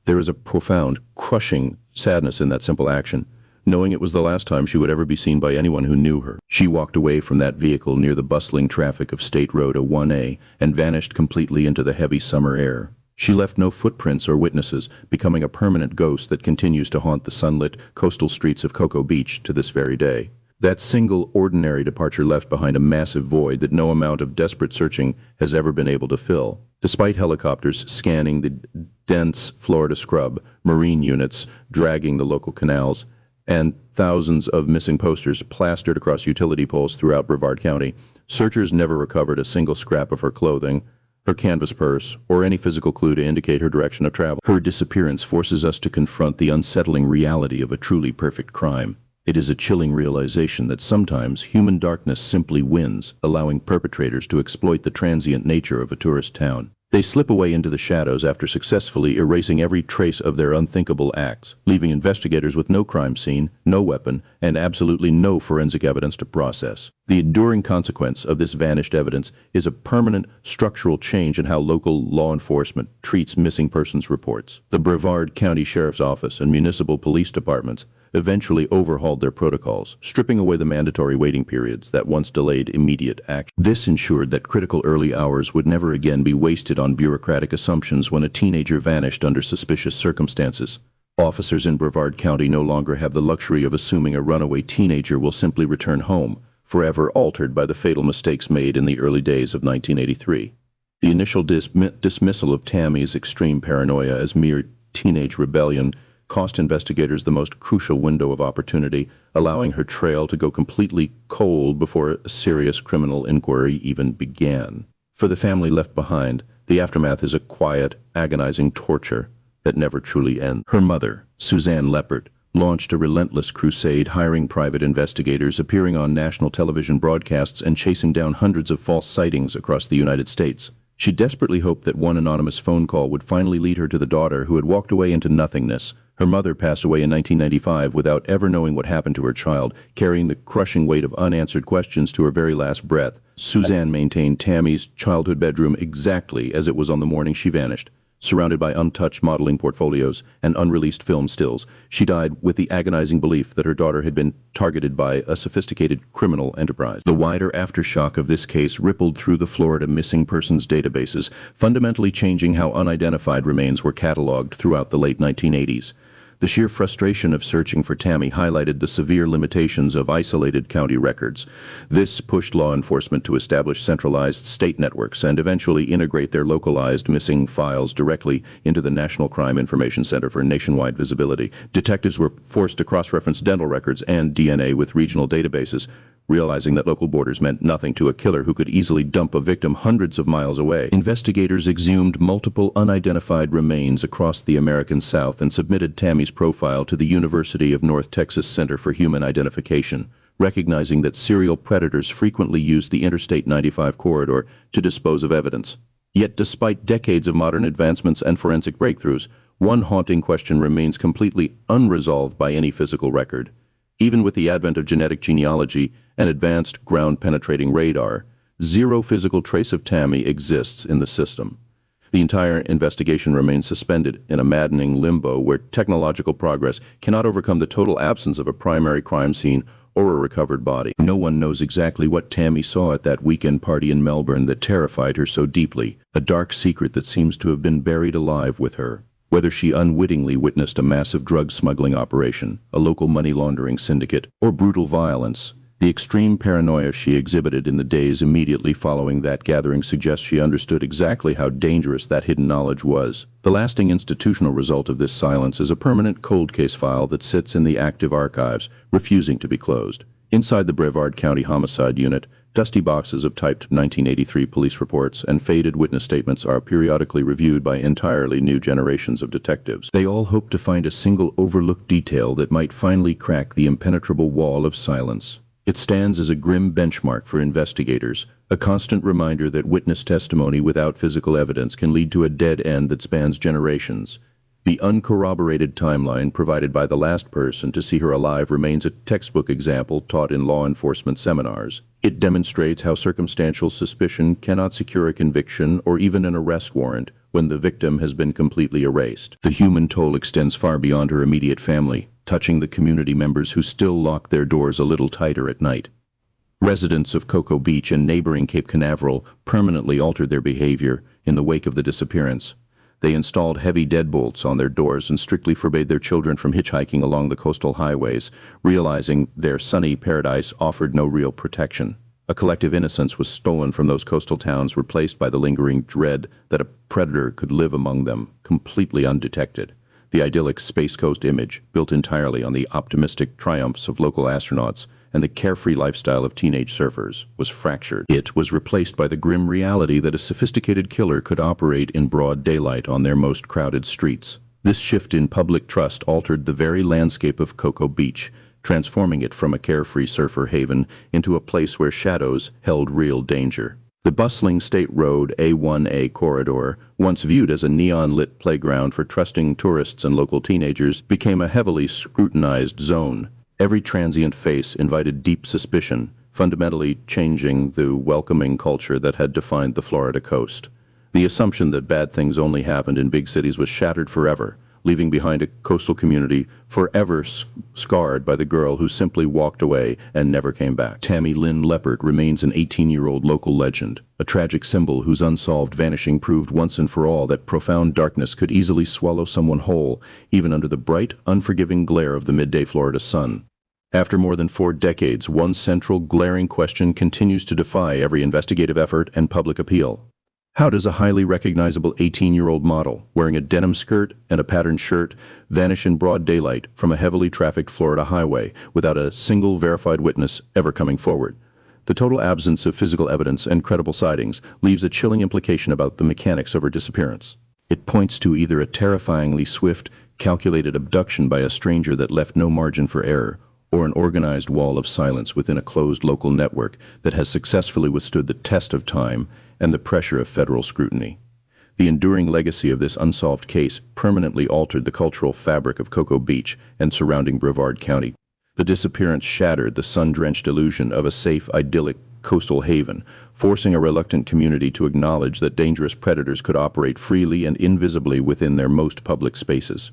There is a profound, crushing sadness in that simple action, knowing it was the last time she would ever be seen by anyone who knew her. She walked away from that vehicle near the bustling traffic of State Road 1A and vanished completely into the heavy summer air. She left no footprints or witnesses, becoming a permanent ghost that continues to haunt the sunlit coastal streets of Cocoa Beach to this very day. That single ordinary departure left behind a massive void that no amount of desperate searching has ever been able to fill. Despite helicopters scanning the dense Florida scrub, marine units dragging the local canals, and thousands of missing posters plastered across utility poles throughout Brevard County, searchers never recovered a single scrap of her clothing, her canvas purse, or any physical clue to indicate her direction of travel. Her disappearance forces us to confront the unsettling reality of a truly perfect crime. It is a chilling realization that sometimes human darkness simply wins, allowing perpetrators to exploit the transient nature of a tourist town. They slip away into the shadows after successfully erasing every trace of their unthinkable acts, leaving investigators with no crime scene, no weapon, and absolutely no forensic evidence to process. The enduring consequence of this vanished evidence is a permanent structural change in how local law enforcement treats missing persons reports. The Brevard County Sheriff's Office and municipal police departments eventually overhauled their protocols, stripping away the mandatory waiting periods that once delayed immediate action. This ensured that critical early hours would never again be wasted on bureaucratic assumptions when a teenager vanished under suspicious circumstances. Officers in Brevard County no longer have the luxury of assuming a runaway teenager will simply return home, forever altered by the fatal mistakes made in the early days of 1983. The initial dismissal of Tammy's extreme paranoia as mere teenage rebellion cost investigators the most crucial window of opportunity, allowing her trail to go completely cold before a serious criminal inquiry even began. For the family left behind, the aftermath is a quiet, agonizing torture that never truly ends. Her mother, Suzanne Leppert, launched a relentless crusade, hiring private investigators, appearing on national television broadcasts, and chasing down hundreds of false sightings across the United States. She desperately hoped that one anonymous phone call would finally lead her to the daughter who had walked away into nothingness. Her mother passed away in 1995 without ever knowing what happened to her child, carrying the crushing weight of unanswered questions to her very last breath. Suzanne maintained Tammy's childhood bedroom exactly as it was on the morning she vanished. Surrounded by untouched modeling portfolios and unreleased film stills, she died with the agonizing belief that her daughter had been targeted by a sophisticated criminal enterprise. The wider aftershock of this case rippled through the Florida missing persons databases, fundamentally changing how unidentified remains were cataloged throughout the late 1980s. The sheer frustration of searching for Tammy highlighted the severe limitations of isolated county records. This pushed law enforcement to establish centralized state networks and eventually integrate their localized missing files directly into the National Crime Information Center for nationwide visibility. Detectives were forced to cross-reference dental records and DNA with regional databases, realizing that local borders meant nothing to a killer who could easily dump a victim hundreds of miles away. Investigators exhumed multiple unidentified remains across the American South and submitted Tammy's profile to the University of North Texas Center for Human Identification, recognizing that serial predators frequently use the Interstate 95 corridor to dispose of evidence. Yet despite decades of modern advancements and forensic breakthroughs, one haunting question remains completely unresolved by any physical record. Even with the advent of genetic genealogy and advanced ground-penetrating radar, zero physical trace of Tammy exists in the system. The entire investigation remains suspended in a maddening limbo where technological progress cannot overcome the total absence of a primary crime scene or a recovered body. No one knows exactly what Tammy saw at that weekend party in Melbourne that terrified her so deeply, a dark secret that seems to have been buried alive with her. Whether she unwittingly witnessed a massive drug smuggling operation, a local money laundering syndicate, or brutal violence, the extreme paranoia she exhibited in the days immediately following that gathering suggests she understood exactly how dangerous that hidden knowledge was. The lasting institutional result of this silence is a permanent cold case file that sits in the active archives, refusing to be closed. Inside the Brevard County Homicide Unit, dusty boxes of typed 1983 police reports and faded witness statements are periodically reviewed by entirely new generations of detectives. They all hope to find a single overlooked detail that might finally crack the impenetrable wall of silence. It stands as a grim benchmark for investigators, a constant reminder that witness testimony without physical evidence can lead to a dead end that spans generations. The uncorroborated timeline provided by the last person to see her alive remains a textbook example taught in law enforcement seminars. It demonstrates how circumstantial suspicion cannot secure a conviction or even an arrest warrant when the victim has been completely erased. The human toll extends far beyond her immediate family, touching the community members who still lock their doors a little tighter at night. Residents of Cocoa Beach and neighboring Cape Canaveral permanently altered their behavior in the wake of the disappearance. They installed heavy deadbolts on their doors and strictly forbade their children from hitchhiking along the coastal highways, realizing their sunny paradise offered no real protection. A collective innocence was stolen from those coastal towns, replaced by the lingering dread that a predator could live among them, completely undetected. The idyllic Space Coast image, built entirely on the optimistic triumphs of local astronauts and the carefree lifestyle of teenage surfers, was fractured. It was replaced by the grim reality that a sophisticated killer could operate in broad daylight on their most crowded streets. This shift in public trust altered the very landscape of Cocoa Beach, transforming it from a carefree surfer haven into a place where shadows held real danger. The bustling State Road A1A corridor, once viewed as a neon-lit playground for trusting tourists and local teenagers, became a heavily scrutinized zone. Every transient face invited deep suspicion, fundamentally changing the welcoming culture that had defined the Florida coast. The assumption that bad things only happened in big cities was shattered forever, leaving behind a coastal community forever scarred by the girl who simply walked away and never came back. Tammy Lynn Leppert remains an 18-year-old local legend, a tragic symbol whose unsolved vanishing proved once and for all that profound darkness could easily swallow someone whole, even under the bright, unforgiving glare of the midday Florida sun. After more than 4 decades, one central, glaring question continues to defy every investigative effort and public appeal. How does a highly recognizable 18-year-old model, wearing a denim skirt and a patterned shirt, vanish in broad daylight from a heavily trafficked Florida highway without a single verified witness ever coming forward? The total absence of physical evidence and credible sightings leaves a chilling implication about the mechanics of her disappearance. It points to either a terrifyingly swift, calculated abduction by a stranger that left no margin for error, or an organized wall of silence within a closed local network that has successfully withstood the test of time and the pressure of federal scrutiny. The enduring legacy of this unsolved case permanently altered the cultural fabric of Cocoa Beach and surrounding Brevard County. The disappearance shattered the sun-drenched illusion of a safe, idyllic coastal haven, forcing a reluctant community to acknowledge that dangerous predators could operate freely and invisibly within their most public spaces.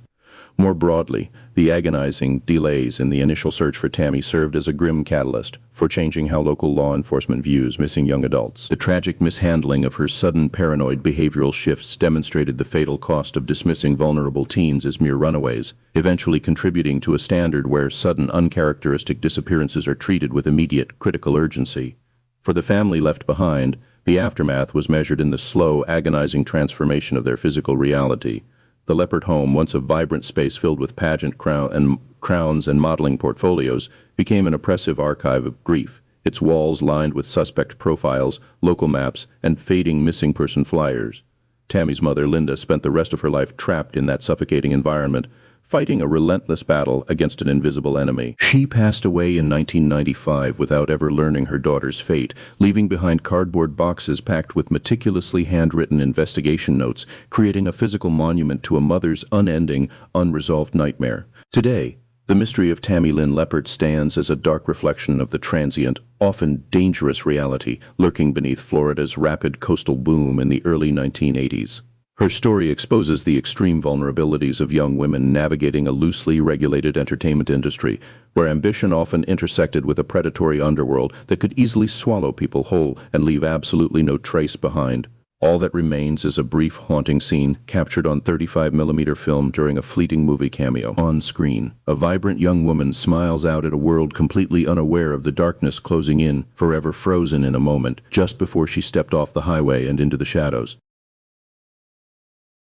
More broadly, the agonizing delays in the initial search for Tammy served as a grim catalyst for changing how local law enforcement views missing young adults. The tragic mishandling of her sudden paranoid behavioral shifts demonstrated the fatal cost of dismissing vulnerable teens as mere runaways, eventually contributing to a standard where sudden, uncharacteristic disappearances are treated with immediate, critical urgency. For the family left behind, the aftermath was measured in the slow, agonizing transformation of their physical reality. The Leppert home, once a vibrant space filled with pageant crowns and modeling portfolios, became an oppressive archive of grief, its walls lined with suspect profiles, local maps, and fading missing person flyers. Tammy's mother, Linda, spent the rest of her life trapped in that suffocating environment, fighting a relentless battle against an invisible enemy. She passed away in 1995 without ever learning her daughter's fate, leaving behind cardboard boxes packed with meticulously handwritten investigation notes, creating a physical monument to a mother's unending, unresolved nightmare. Today, the mystery of Tammy Lynn Leppert stands as a dark reflection of the transient, often dangerous reality lurking beneath Florida's rapid coastal boom in the early 1980s. Her story exposes the extreme vulnerabilities of young women navigating a loosely regulated entertainment industry, where ambition often intersected with a predatory underworld that could easily swallow people whole and leave absolutely no trace behind. All that remains is a brief, haunting scene captured on 35mm film during a fleeting movie cameo. On screen, a vibrant young woman smiles out at a world completely unaware of the darkness closing in, forever frozen in a moment, just before she stepped off the highway and into the shadows.